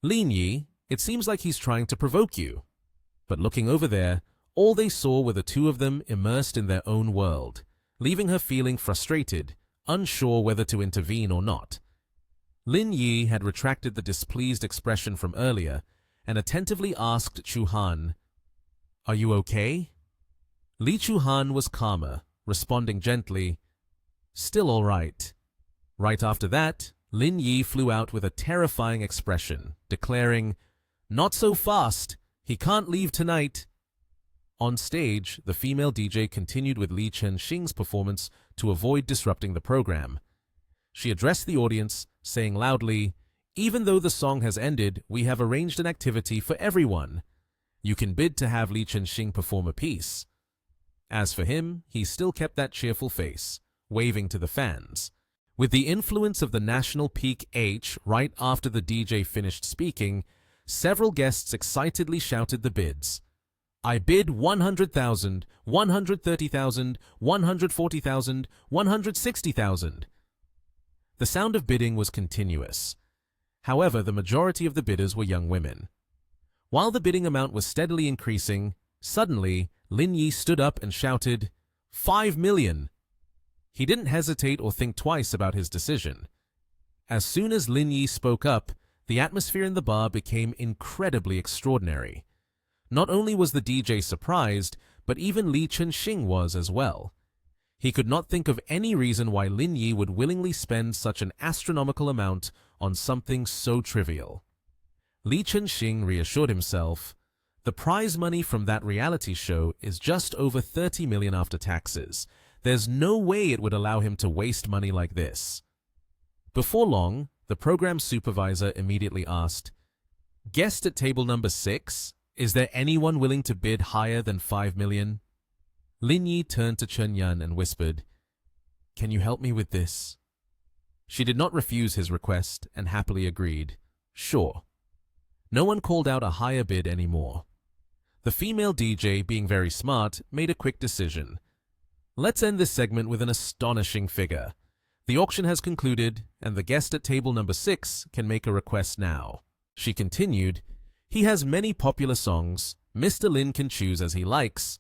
"Lin Yi, it seems like he's trying to provoke you." But looking over there, all they saw were the two of them immersed in their own world, leaving her feeling frustrated, unsure whether to intervene or not. Lin Yi had retracted the displeased expression from earlier and attentively asked Chu Han, "Are you okay?" Li Chu Han was calmer, responding gently, "Still all right." Right after that, Lin Yi flew out with a terrifying expression, declaring, "Not so fast! He can't leave tonight!" On stage, the female DJ continued with Li Chenxing's performance to avoid disrupting the program. She addressed the audience, saying loudly, "Even though the song has ended, we have arranged an activity for everyone. You can bid to have Li Chenxing perform a piece." As for him, he still kept that cheerful face, waving to the fans. With the influence of the national peak H right after the DJ finished speaking, several guests excitedly shouted the bids. "I bid 100,000, 130,000, 140,000, 160,000. The sound of bidding was continuous. However, the majority of the bidders were young women. While the bidding amount was steadily increasing, suddenly Lin Yi stood up and shouted, 5 million! He didn't hesitate or think twice about his decision. As soon as Lin Yi spoke up, the atmosphere in the bar became incredibly extraordinary. Not only was the DJ surprised, but even Li Chenxing was as well. He could not think of any reason why Lin Yi would willingly spend such an astronomical amount on something so trivial. Li Chenxing reassured himself, "The prize money from that reality show is just over 30 million after taxes. There's no way it would allow him to waste money like this." Before long, the program supervisor immediately asked, "Guest at table number 6, is there anyone willing to bid higher than 5 million? Lin Yi turned to Chen Yan and whispered, "Can you help me with this?" She did not refuse his request and happily agreed, "Sure." No one called out a higher bid anymore. The female DJ, being very smart, made a quick decision. Let's end this segment with an astonishing figure. The auction has concluded, and the guest at table number 6 can make a request now. She continued, "He has many popular songs. Mr. Lin can choose as he likes."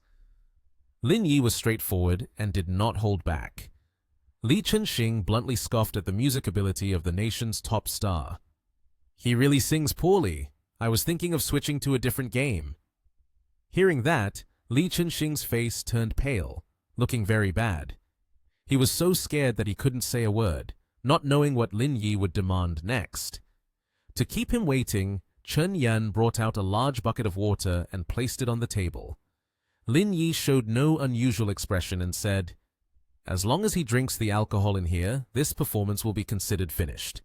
Lin Yi was straightforward and did not hold back. Li Chunxing bluntly scoffed at the music ability of the nation's top star. "He really sings poorly. I was thinking of switching to a different game." Hearing that, Li Chunxing's face turned pale, looking very bad. He was so scared that he couldn't say a word, not knowing what Lin Yi would demand next. To keep him waiting, Chen Yan brought out a large bucket of water and placed it on the table. Lin Yi showed no unusual expression and said, "As long as he drinks the alcohol in here, this performance will be considered finished."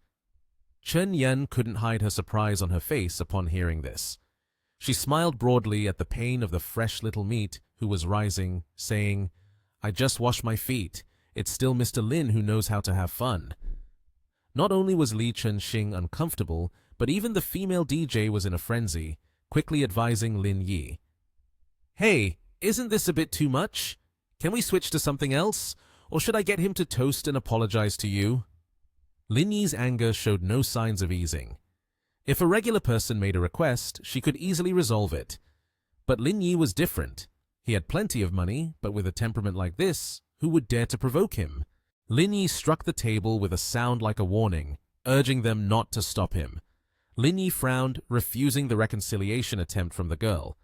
Chen Yan couldn't hide her surprise on her face upon hearing this. She smiled broadly at the pain of the fresh little meat who was rising, saying, "I just washed my feet. It's still Mr. Lin who knows how to have fun." Not only was Li Chunxing uncomfortable, but even the female DJ was in a frenzy, quickly advising Lin Yi, "Hey, isn't this a bit too much? Can we switch to something else? Or should I get him to toast and apologize to you?" Lin Yi's anger showed no signs of easing. If a regular person made a request, she could easily resolve it. But Lin Yi was different. He had plenty of money, but with a temperament like this, who would dare to provoke him? Lin Yi struck the table with a sound like a warning, urging them not to stop him. Lin Yi frowned, refusing the reconciliation attempt from the girl.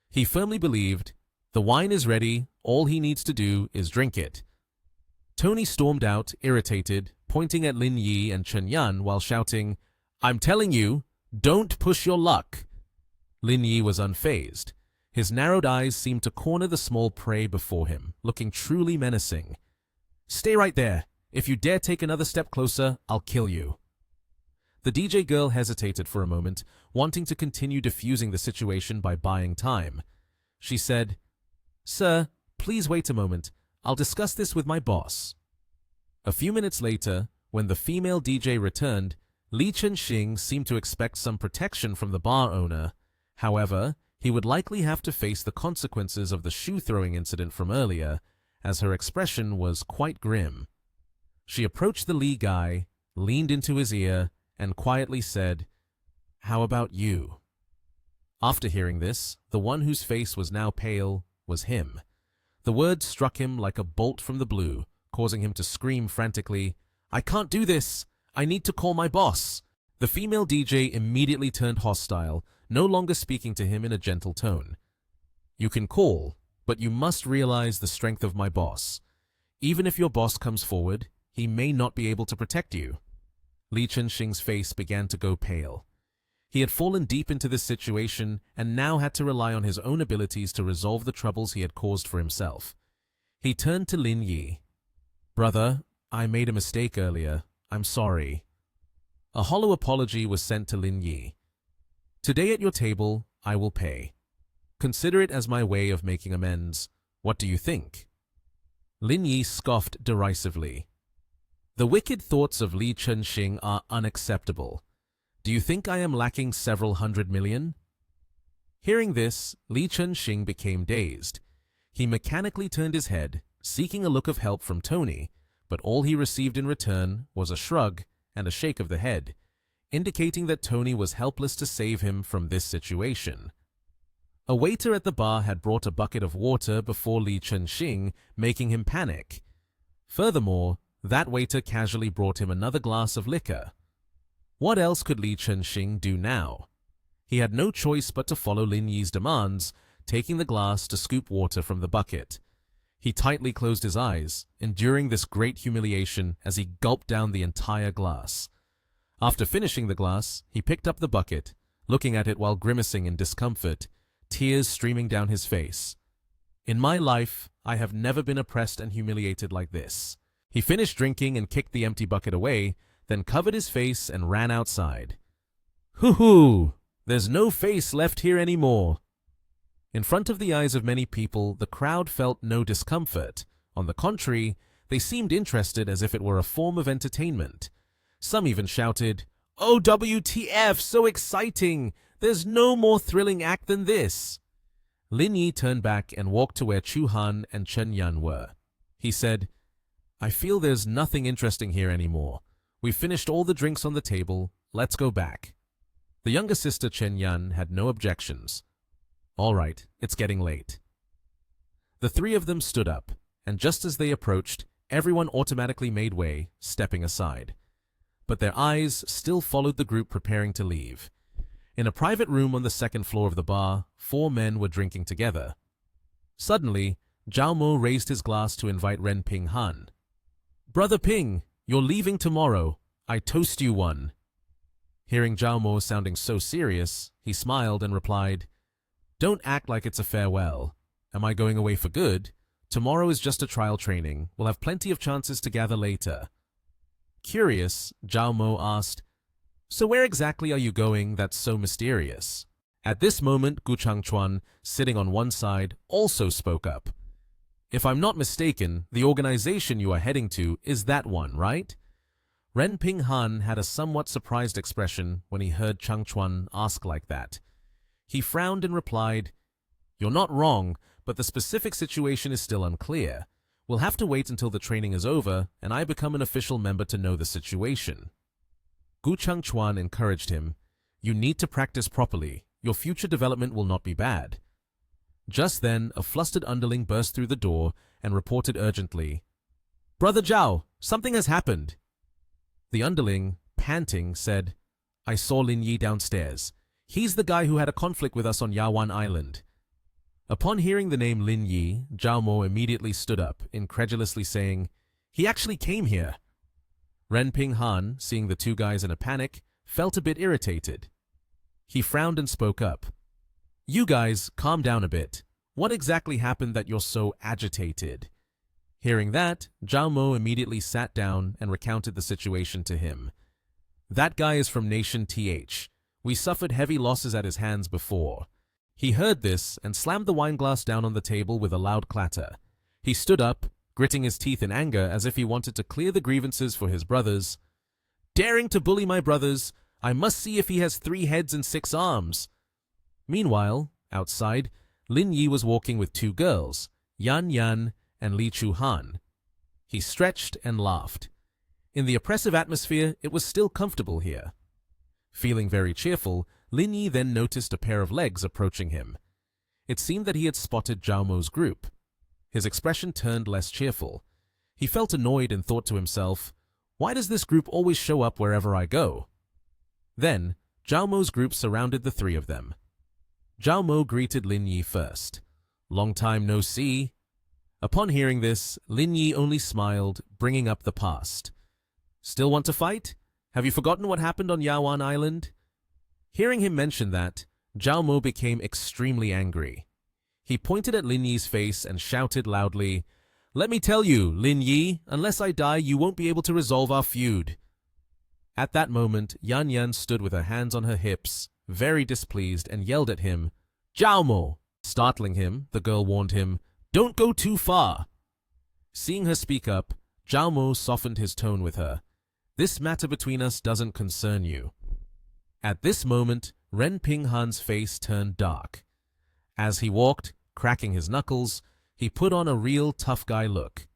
He firmly believed, the wine is ready, all he needs to do is drink it. Tony stormed out, irritated, pointing at Lin Yi and Chen Yan while shouting, "I'm telling you, don't push your luck." Lin Yi was unfazed. His narrowed eyes seemed to corner the small prey before him, looking truly menacing. "Stay right there. If you dare take another step closer, I'll kill you." The DJ girl hesitated for a moment, wanting to continue diffusing the situation by buying time. She said, "Sir, please wait a moment. I'll discuss this with my boss." A few minutes later, when the female DJ returned, Li Chunxing seemed to expect some protection from the bar owner. However, he would likely have to face the consequences of the shoe-throwing incident from earlier, as her expression was quite grim. She approached the Li guy, leaned into his ear, and quietly said, "How about you?" After hearing this, the one whose face was now pale was him. The words struck him like a bolt from the blue, causing him to scream frantically, "I can't do this! I need to call my boss!" The female DJ immediately turned hostile, no longer speaking to him in a gentle tone. "You can call, but you must realize the strength of my boss. Even if your boss comes forward, he may not be able to protect you." Li Chunxing's face began to go pale. He had fallen deep into this situation and now had to rely on his own abilities to resolve the troubles he had caused for himself. He turned to Lin Yi. "Brother, I made a mistake earlier. I'm sorry." A hollow apology was sent to Lin Yi. "Today at your table, I will pay. Consider it as my way of making amends. What do you think?" Lin Yi scoffed derisively. "The wicked thoughts of Li Chunxing are unacceptable. Do you think I am lacking several 100 million? Hearing this, Li Chunxing became dazed. He mechanically turned his head, seeking a look of help from Tony, but all he received in return was a shrug and a shake of the head, indicating that Tony was helpless to save him from this situation. A waiter at the bar had brought a bucket of water before Li Chunxing, making him panic. Furthermore, that waiter casually brought him another glass of liquor. What else could Li Chunxing do now? He had no choice but to follow Lin Yi's demands, taking the glass to scoop water from the bucket. He tightly closed his eyes, enduring this great humiliation as he gulped down the entire glass. After finishing the glass, he picked up the bucket, looking at it while grimacing in discomfort, tears streaming down his face. "In my life, I have never been oppressed and humiliated like this." He finished drinking and kicked the empty bucket away, then covered his face and ran outside. Hoo-hoo! There's no face left here anymore. In front of the eyes of many people, the crowd felt no discomfort. On the contrary, they seemed interested as if it were a form of entertainment. Some even shouted, "Oh, WTF, so exciting! There's no more thrilling act than this!" Lin Yi turned back and walked to where Chu Han and Chen Yan were. He said, "I feel there's nothing interesting here anymore. We've finished all the drinks on the table. Let's go back." The younger sister Chen Yan had no objections. "All right, it's getting late." The three of them stood up, and just as they approached, everyone automatically made way, stepping aside. But their eyes still followed the group preparing to leave. In a private room on the second floor of the bar, 4 men were drinking together. Suddenly, Zhao Mo raised his glass to invite Ren Ping Han. "Brother Ping, you're leaving tomorrow. I toast you one." Hearing Zhao Mo sounding so serious, he smiled and replied, "Don't act like it's a farewell. Am I going away for good? Tomorrow is just a trial training. We'll have plenty of chances to gather later." Curious, Zhao Mo asked, "So where exactly are you going that's so mysterious?" At this moment, Gu Changchuan, sitting on one side, also spoke up. "If I'm not mistaken, the organization you are heading to is that one, right?" Ren Ping Han had a somewhat surprised expression when he heard Changchuan ask like that. He frowned and replied, "You're not wrong, but the specific situation is still unclear. We'll have to wait until the training is over and I become an official member to know the situation." Gu Changchuan encouraged him, "You need to practice properly. Your future development will not be bad." Just then, a flustered underling burst through the door and reported urgently, "Brother Zhao, something has happened." The underling, panting, said, "I saw Lin Yi downstairs. He's the guy who had a conflict with us on Yawan Island." Upon hearing the name Lin Yi, Zhao Mo immediately stood up, incredulously saying, "He actually came here." Ren Ping Han, seeing the two guys in a panic, felt a bit irritated. He frowned and spoke up. "You guys, calm down a bit. What exactly happened that you're so agitated?" Hearing that, Zhao Mo immediately sat down and recounted the situation to him. "That guy is from Nation TH. We suffered heavy losses at his hands before." He heard this and slammed the wineglass down on the table with a loud clatter. He stood up, gritting his teeth in anger as if he wanted to clear the grievances for his brothers. "Daring to bully my brothers, I must see if he has 3 heads and 6 arms." Meanwhile, outside, Lin Yi was walking with 2 girls, Yan Yan and Li Chu Han. He stretched and laughed. In the oppressive atmosphere, it was still comfortable here. Feeling very cheerful, Lin Yi then noticed a pair of legs approaching him. It seemed that he had spotted Zhao Mo's group. His expression turned less cheerful. He felt annoyed and thought to himself, "Why does this group always show up wherever I go?" Then, Zhao Mo's group surrounded the 3 of them. Zhao Mo greeted Lin Yi first. "Long time no see." Upon hearing this, Lin Yi only smiled, bringing up the past. "Still want to fight? Have you forgotten what happened on Yawan Island?" Hearing him mention that, Zhao Mo became extremely angry. He pointed at Lin Yi's face and shouted loudly, "Let me tell you, Lin Yi, unless I die, you won't be able to resolve our feud." At that moment, Yan Yan stood with her hands on her hips, very displeased, and yelled at him, "Zhao Mo!" Startling him, the girl warned him, "Don't go too far." Seeing her speak up, Zhao Mo softened his tone with her. "This matter between us doesn't concern you." At this moment, Ren Ping Han's face turned dark. As he walked, cracking his knuckles, he put on a real tough guy look.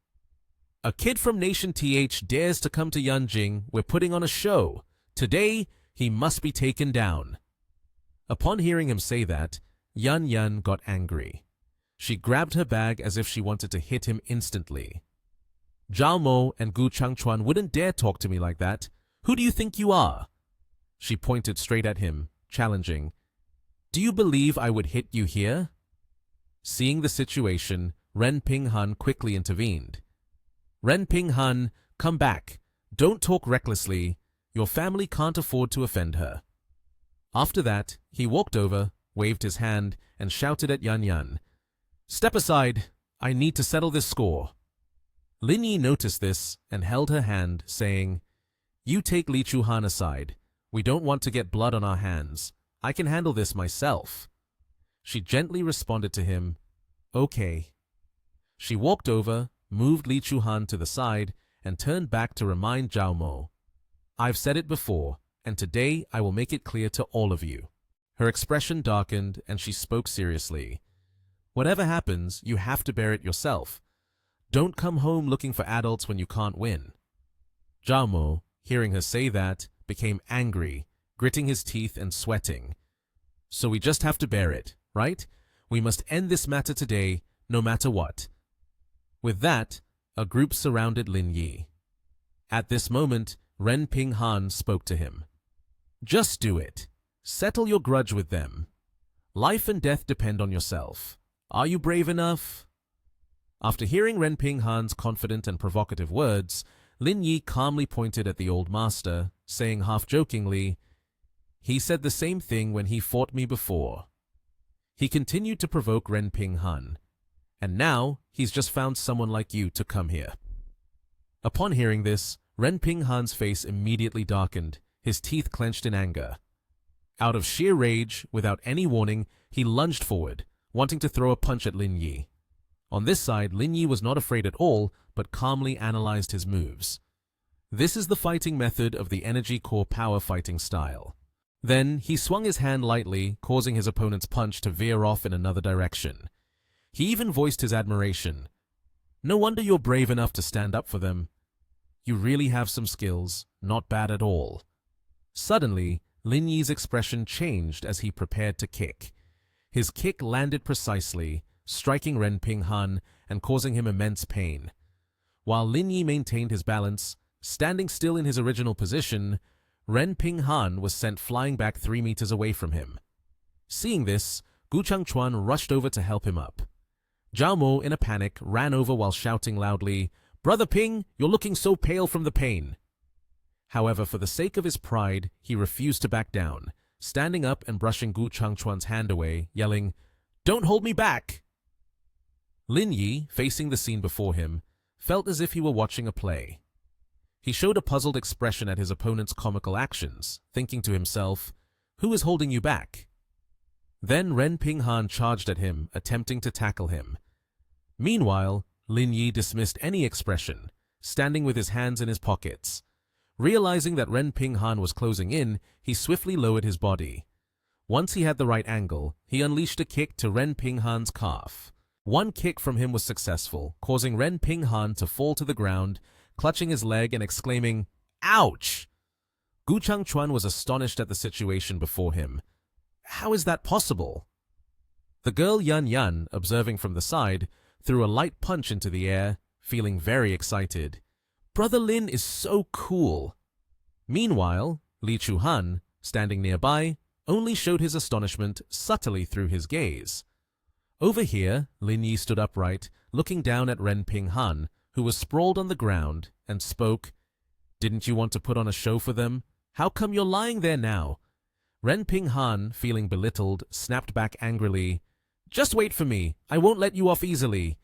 "A kid from Nation TH dares to come to Yanjing. We're putting on a show. Today, he must be taken down." Upon hearing him say that, Yan Yan got angry. She grabbed her bag as if she wanted to hit him instantly. "Zhao Mo and Gu Changchuan wouldn't dare talk to me like that. Who do you think you are?" She pointed straight at him, challenging, "Do you believe I would hit you here?" Seeing the situation, Ren Ping Han quickly intervened. "Ren Ping Han, come back. Don't talk recklessly. Your family can't afford to offend her." After that, he walked over, waved his hand, and shouted at Yan Yan, "Step aside. I need to settle this score." Lin Yi noticed this and held her hand, saying, You take Li Chuhan aside. We don't want to get blood on our hands. I can handle this myself. She gently responded to him, Okay. She walked over, moved Li Chuhan to the side, and turned back to remind Zhao Mo. I've said it before, and today I will make it clear to all of you. Her expression darkened, and she spoke seriously. Whatever happens, you have to bear it yourself. Don't come home looking for adults when you can't win. Zhao Mo, hearing her say that, became angry, gritting his teeth and sweating. So we just have to bear it, right? We must end this matter today, no matter what. With that, a group surrounded Lin Yi. At this moment, Ren Ping Han spoke to him. Just do it. Settle your grudge with them. Life and death depend on yourself. Are you brave enough? After hearing Ren Ping Han's confident and provocative words, Lin Yi calmly pointed at the old master, saying half-jokingly, He said the same thing when he fought me before. He continued to provoke Ren Ping Han, and now he's just found someone like you to come here. Upon hearing this, Ren Ping Han's face immediately darkened, his teeth clenched in anger. Out of sheer rage, without any warning, he lunged forward, wanting to throw a punch at Lin Yi. On this side, Lin Yi was not afraid at all, but calmly analyzed his moves. This is the fighting method of the energy core power fighting style. Then, he swung his hand lightly, causing his opponent's punch to veer off in another direction. He even voiced his admiration. No wonder you're brave enough to stand up for them. You really have some skills, not bad at all. Suddenly, Lin Yi's expression changed as he prepared to kick. His kick landed precisely, striking Ren Ping Han and causing him immense pain. While Lin Yi maintained his balance, standing still in his original position, Ren Ping Han was sent flying back 3 meters away from him. Seeing this, Gu Changchuan rushed over to help him up. Zhao Mo, in a panic, ran over while shouting loudly, "Brother Ping, you're looking so pale from the pain." However, for the sake of his pride, he refused to back down, standing up and brushing Gu Changchuan's hand away, yelling, "Don't hold me back!" Lin Yi, facing the scene before him, felt as if he were watching a play. He showed a puzzled expression at his opponent's comical actions, thinking to himself, "Who is holding you back?" Then Ren Ping Han charged at him, attempting to tackle him. Meanwhile, Lin Yi dismissed any expression, standing with his hands in his pockets. Realizing that Ren Ping Han was closing in, he swiftly lowered his body. Once he had the right angle, he unleashed a kick to Ren Ping Han's calf. One kick from him was successful, causing Ren Ping Han to fall to the ground, clutching his leg and exclaiming, "Ouch!" Gu Changchuan was astonished at the situation before him. How is that possible? The girl Yan Yan, observing from the side, threw a light punch into the air, feeling very excited. Brother Lin is so cool. Meanwhile, Li Chuhan, standing nearby, only showed his astonishment subtly through his gaze. Over here, Lin Yi stood upright, looking down at Ren Ping Han, who was sprawled on the ground, and spoke, "Didn't you want to put on a show for them? How come you're lying there now?" Ren Ping Han, feeling belittled, snapped back angrily, "Just wait for me. I won't let you off easily."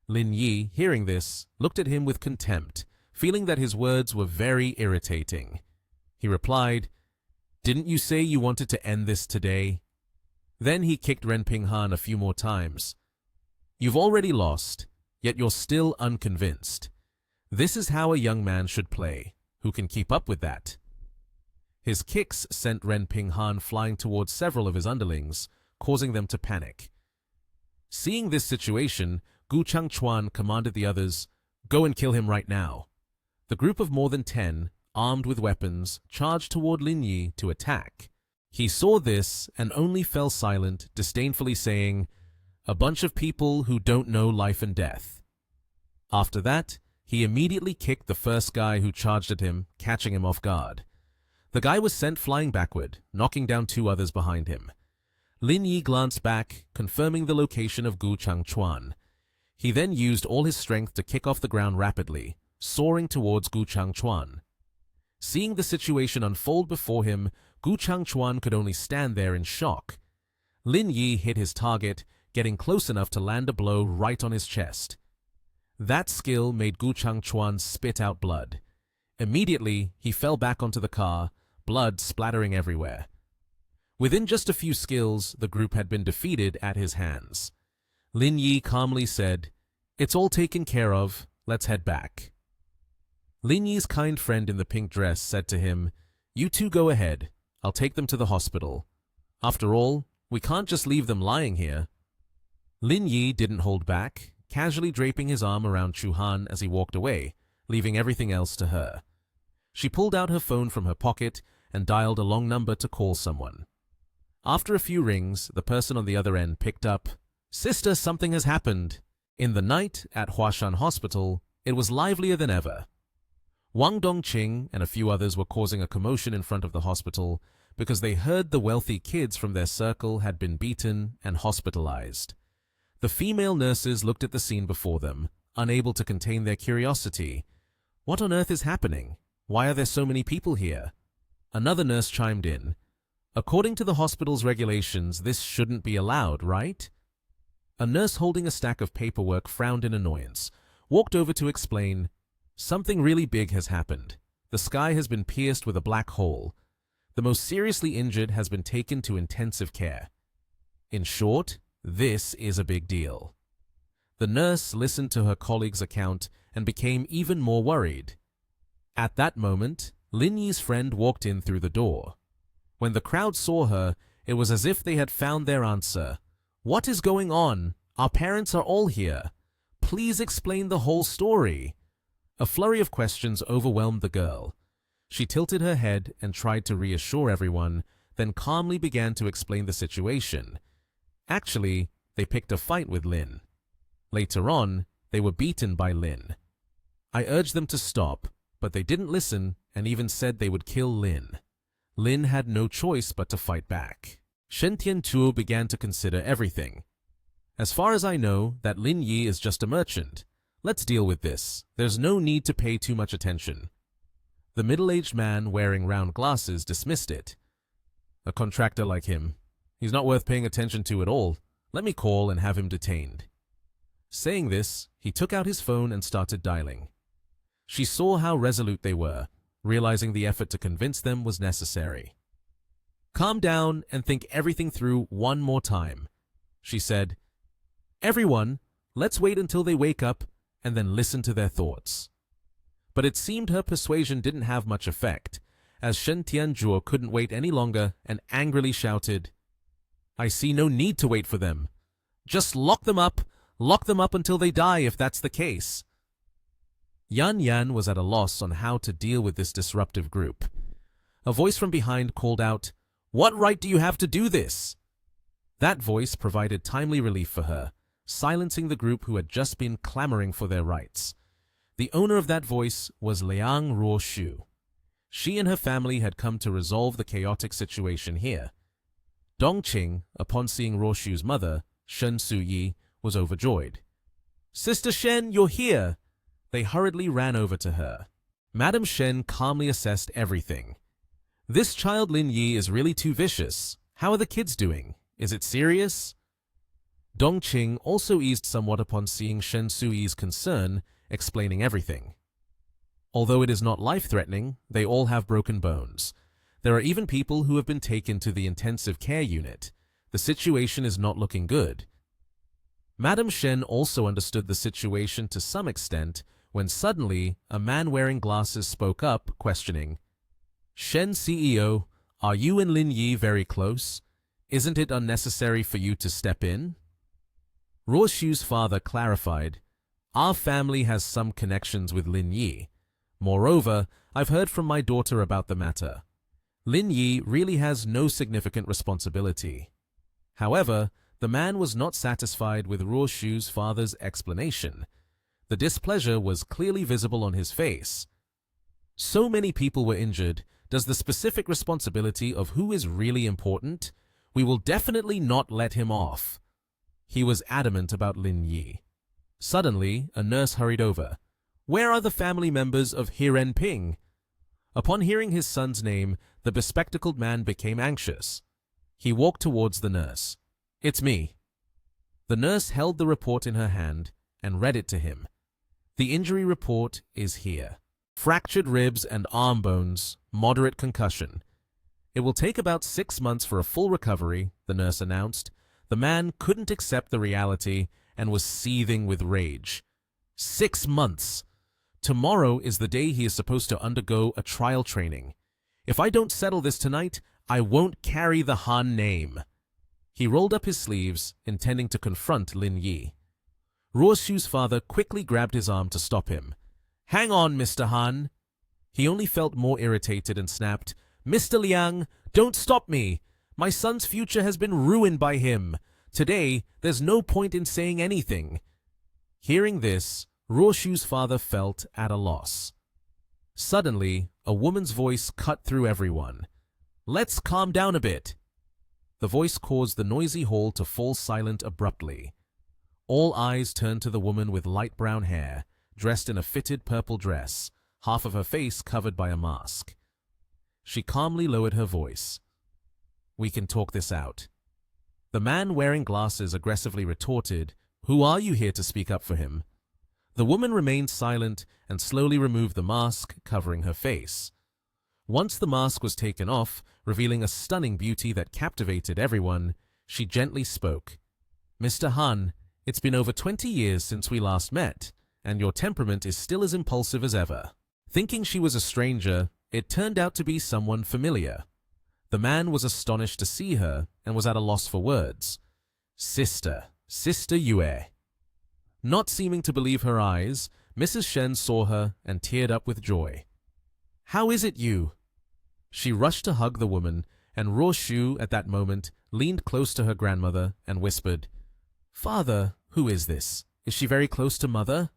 Lin Yi, hearing this, looked at him with contempt, feeling that his words were very irritating. He replied, "Didn't you say you wanted to end this today?" Then he kicked Ren Ping Han a few more times. "You've already lost, yet you're still unconvinced. This is how a young man should play. Who can keep up with that?" His kicks sent Ren Ping Han flying towards several of his underlings, causing them to panic. Seeing this situation, Gu Changchuan commanded the others, "Go and kill him right now." The group of more than 10, armed with weapons, charged toward Lin Yi to attack. He saw this and only fell silent, disdainfully saying, "A bunch of people who don't know life and death." After that, he immediately kicked the first guy who charged at him, catching him off guard. The guy was sent flying backward, knocking down 2 others behind him. Lin Yi glanced back, confirming the location of Gu Changchuan. He then used all his strength to kick off the ground rapidly, soaring towards Gu Changchuan. Seeing the situation unfold before him, Gu Changchuan could only stand there in shock. Lin Yi hit his target, getting close enough to land a blow right on his chest. That skill made Gu Changchuan spit out blood. Immediately, he fell back onto the car, blood splattering everywhere. Within just a few skills, the group had been defeated at his hands. Lin Yi calmly said, "It's all taken care of, let's head back." Lin Yi's kind friend in the pink dress said to him, "You two go ahead, I'll take them to the hospital. After all, we can't just leave them lying here." Lin Yi didn't hold back, casually draping his arm around Chu Han as he walked away, leaving everything else to her. She pulled out her phone from her pocket and dialed a long number to call someone. After a few rings, the person on the other end picked up, "Sister, something has happened." In the night at Huashan Hospital, it was livelier than ever. Wang Dongqing and a few others were causing a commotion in front of the hospital because they heard the wealthy kids from their circle had been beaten and hospitalized. The female nurses looked at the scene before them, unable to contain their curiosity. What on earth is happening? Why are there so many people here? Another nurse chimed in. According to the hospital's regulations, this shouldn't be allowed, right? A nurse holding a stack of paperwork frowned in annoyance, walked over to explain, "Something really big has happened. The sky has been pierced with a black hole. The most seriously injured has been taken to intensive care. In short, this is a big deal." The nurse listened to her colleague's account and became even more worried. At that moment, Lin Yi's friend walked in through the door. When the crowd saw her, it was as if they had found their answer. "What is going on? Our parents are all here. Please explain the whole story." A flurry of questions overwhelmed the girl. She tilted her head and tried to reassure everyone, then calmly began to explain the situation. Actually, they picked a fight with Lin. Later on, they were beaten by Lin. I urged them to stop, but they didn't listen and even said they would kill Lin. Lin had no choice but to fight back. Shen Tiantuo began to consider everything. "As far as I know, that Lin Yi is just a merchant. Let's deal with this. There's no need to pay too much attention." The middle-aged man wearing round glasses dismissed it. "A contractor like him. He's not worth paying attention to at all. Let me call and have him detained." Saying this, he took out his phone and started dialing. She saw how resolute they were, realizing the effort to convince them was necessary. "Calm down and think everything through one more time," she said. "Everyone, let's wait until they wake up and then listen to their thoughts." But it seemed her persuasion didn't have much effect, as Shen Tianzhuo couldn't wait any longer and angrily shouted, "I see no need to wait for them. Just lock them up until they die if that's the case." Yan Yan was at a loss on how to deal with this disruptive group. A voice from behind called out, "What right do you have to do this?" That voice provided timely relief for her, silencing the group who had just been clamoring for their rights. The owner of that voice was Liang Ruoshu. She and her family had come to resolve the chaotic situation here. Dongqing, upon seeing Ruoshu's mother, Shen Suyi, was overjoyed. "Sister Shen, you're here!" They hurriedly ran over to her. Madame Shen calmly assessed everything. "This child Lin Yi is really too vicious. How are the kids doing? Is it serious?" Dongqing also eased somewhat upon seeing Shen Suyi's concern, explaining everything. Although it is not life-threatening, they all have broken bones. There are even people who have been taken to the intensive care unit. The situation is not looking good. Madame Shen also understood the situation to some extent when suddenly a man wearing glasses spoke up, questioning, "Shen CEO, are you and Lin Yi very close? Isn't it unnecessary for you to step in?" Ruoshu's father clarified, "Our family has some connections with Lin Yi. Moreover, I've heard from my daughter about the matter. Lin Yi really has no significant responsibility." However, the man was not satisfied with Ruoshu's father's explanation. The displeasure was clearly visible on his face. "So many people were injured. Does the specific responsibility of who is really important? We will definitely not let him off." He was adamant about Lin Yi. Suddenly, a nurse hurried over. "Where are the family members of Hiren Ping?" Upon hearing his son's name, the bespectacled man became anxious. He walked towards the nurse. "It's me." The nurse held the report in her hand and read it to him. "The injury report is here." Fractured ribs and arm bones, moderate concussion. It will take about 6 months for a full recovery, the nurse announced. The man couldn't accept the reality and was seething with rage. 6 months! Tomorrow is the day he is supposed to undergo a trial training. If I don't settle this tonight, I won't carry the Han name. He rolled up his sleeves, intending to confront Lin Yi. Ruoshu's father quickly grabbed his arm to stop him. "Hang on, Mr. Han." He only felt more irritated and snapped, "Mr. Liang, don't stop me. My son's future has been ruined by him. Today, there's no point in saying anything." Hearing this, Ruoshu's father felt at a loss. Suddenly, a woman's voice cut through everyone. "Let's calm down a bit." The voice caused the noisy hall to fall silent abruptly. All eyes turned to the woman with light brown hair, dressed in a fitted purple dress, half of her face covered by a mask. She calmly lowered her voice. "We can talk this out." The man wearing glasses aggressively retorted, "Who are you here to speak up for him?" The woman remained silent and slowly removed the mask covering her face. Once the mask was taken off, revealing a stunning beauty that captivated everyone, she gently spoke. "Mr. Han, it's been over 20 years since we last met, and your temperament is still as impulsive as ever." Thinking she was a stranger, it turned out to be someone familiar. The man was astonished to see her and was at a loss for words. Sister Yue. Not seeming to believe her eyes, Mrs. Shen saw her and teared up with joy. "How is it you?" She rushed to hug the woman, and Ruoshu at that moment leaned close to her grandmother and whispered, "Father, who is this? Is she very close to mother?"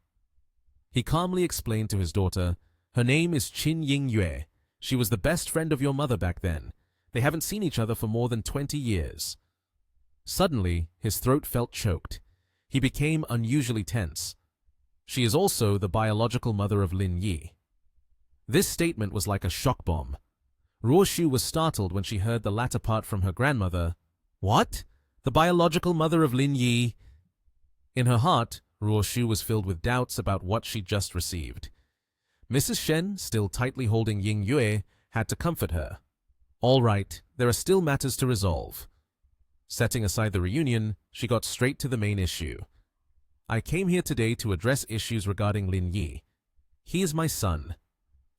He calmly explained to his daughter, "Her name is Qin Ying Yue. She was the best friend of your mother back then. They haven't seen each other for more than 20 years. Suddenly, his throat felt choked. He became unusually tense. "She is also the biological mother of Lin Yi." This statement was like a shock bomb. Ruoshu was startled when she heard the latter part from her grandmother. "What? The biological mother of Lin Yi?" In her heart, Ruoshu was filled with doubts about what she'd just received. Mrs. Shen, still tightly holding Ying Yue, had to comfort her. "All right, there are still matters to resolve." Setting aside the reunion, she got straight to the main issue. "I came here today to address issues regarding Lin Yi. He is my son.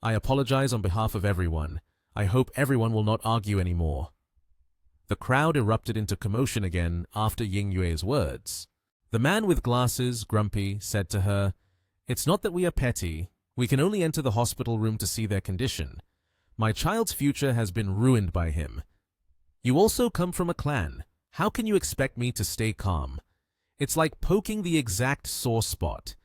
I apologize on behalf of everyone. I hope everyone will not argue anymore." The crowd erupted into commotion again after Ying Yue's words. The man with glasses, grumpy, said to her, "It's not that we are petty. We can only enter the hospital room to see their condition. My child's future has been ruined by him. You also come from a clan. How can you expect me to stay calm? It's like poking the exact sore spot."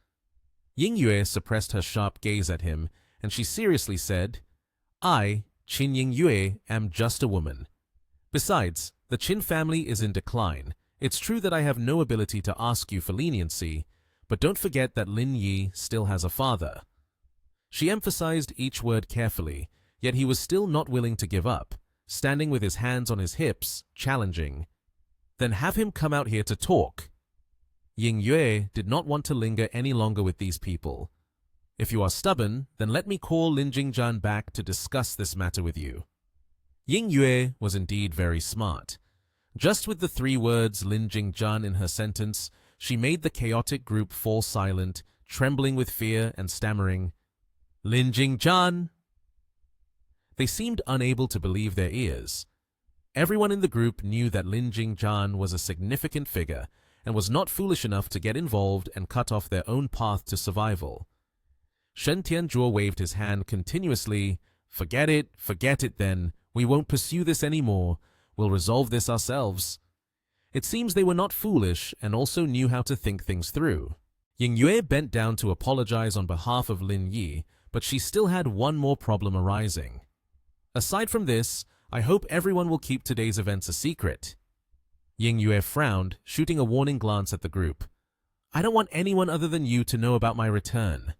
Ying Yue suppressed her sharp gaze at him, and she seriously said, "I, Qin Ying Yue, am just a woman. Besides, the Qin family is in decline. It's true that I have no ability to ask you for leniency, but don't forget that Lin Yi still has a father." She emphasized each word carefully, yet he was still not willing to give up, standing with his hands on his hips, challenging. "Then have him come out here to talk." Ying Yue did not want to linger any longer with these people. "If you are stubborn, then let me call Lin Jingjian back to discuss this matter with you." Ying Yue was indeed very smart. Just with the 3 words Lin Jingjian in her sentence, she made the chaotic group fall silent, trembling with fear and stammering, "Lin Jingjian!" They seemed unable to believe their ears. Everyone in the group knew that Lin Jingjian was a significant figure and was not foolish enough to get involved and cut off their own path to survival. Shen Tianzhuo waved his hand continuously. Forget it then. We won't pursue this anymore. We'll resolve this ourselves." It seems they were not foolish and also knew how to think things through. Ying Yue bent down to apologize on behalf of Lin Yi, but she still had one more problem arising. "Aside from this, I hope everyone will keep today's events a secret." Ying Yue frowned, shooting a warning glance at the group. "I don't want anyone other than you to know about my return."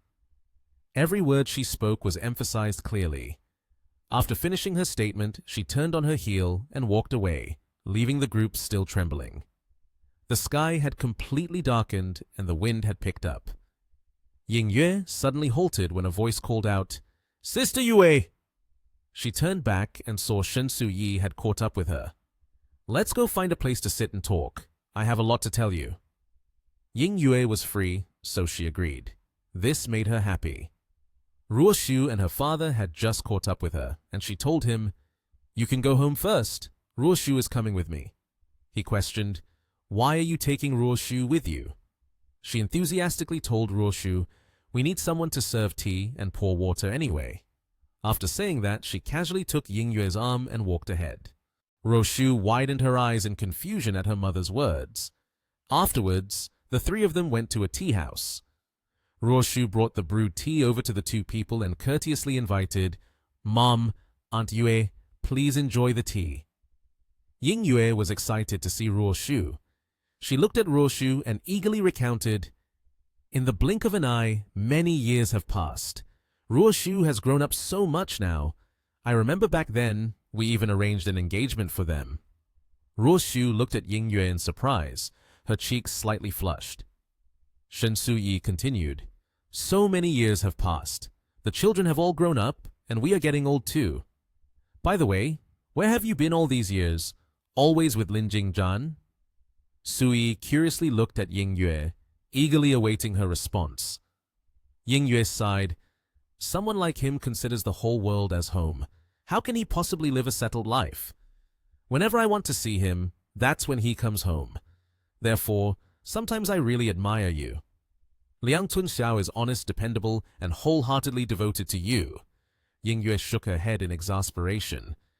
Every word she spoke was emphasized clearly. After finishing her statement, she turned on her heel and walked away, leaving the group still trembling. The sky had completely darkened and the wind had picked up. Ying Yue suddenly halted when a voice called out, Sister Yue! She turned back and saw Shen Su-yi had caught up with her. Let's go find a place to sit and talk. I have a lot to tell you. Ying Yue was free, so she agreed. This made her happy. Ruoshu and her father had just caught up with her, and she told him, You can go home first. Ruoshu is coming with me. He questioned, Why are you taking Ruoshu with you? She enthusiastically told Ruoshu, We need someone to serve tea and pour water anyway. After saying that, she casually took Ying Yue's arm and walked ahead. Ruoshu widened her eyes in confusion at her mother's words. Afterwards, the three of them went to a tea house. Ruoshu brought the brewed tea over to the two people and courteously invited, Mom, Aunt Yue, please enjoy the tea. Ying Yue was excited to see Ruoshu. She looked at Ruoshu and eagerly recounted, In the blink of an eye, many years have passed. Ruoshu has grown up so much now. I remember back then, we even arranged an engagement for them. Ruoshu looked at Ying Yue in surprise, her cheeks slightly flushed. Shen Su-yi continued, So many years have passed. The children have all grown up, and we are getting old too. By the way, where have you been all these years? Always with Lin Jingjan? Su-yi curiously looked at Ying Yue, eagerly awaiting her response. Ying Yue sighed. Someone like him considers the whole world as home. How can he possibly live a settled life? Whenever I want to see him, that's when he comes home. Therefore, sometimes I really admire you. Liang Tunxiao is honest, dependable, and wholeheartedly devoted to you. Ying Yue shook her head in exasperation.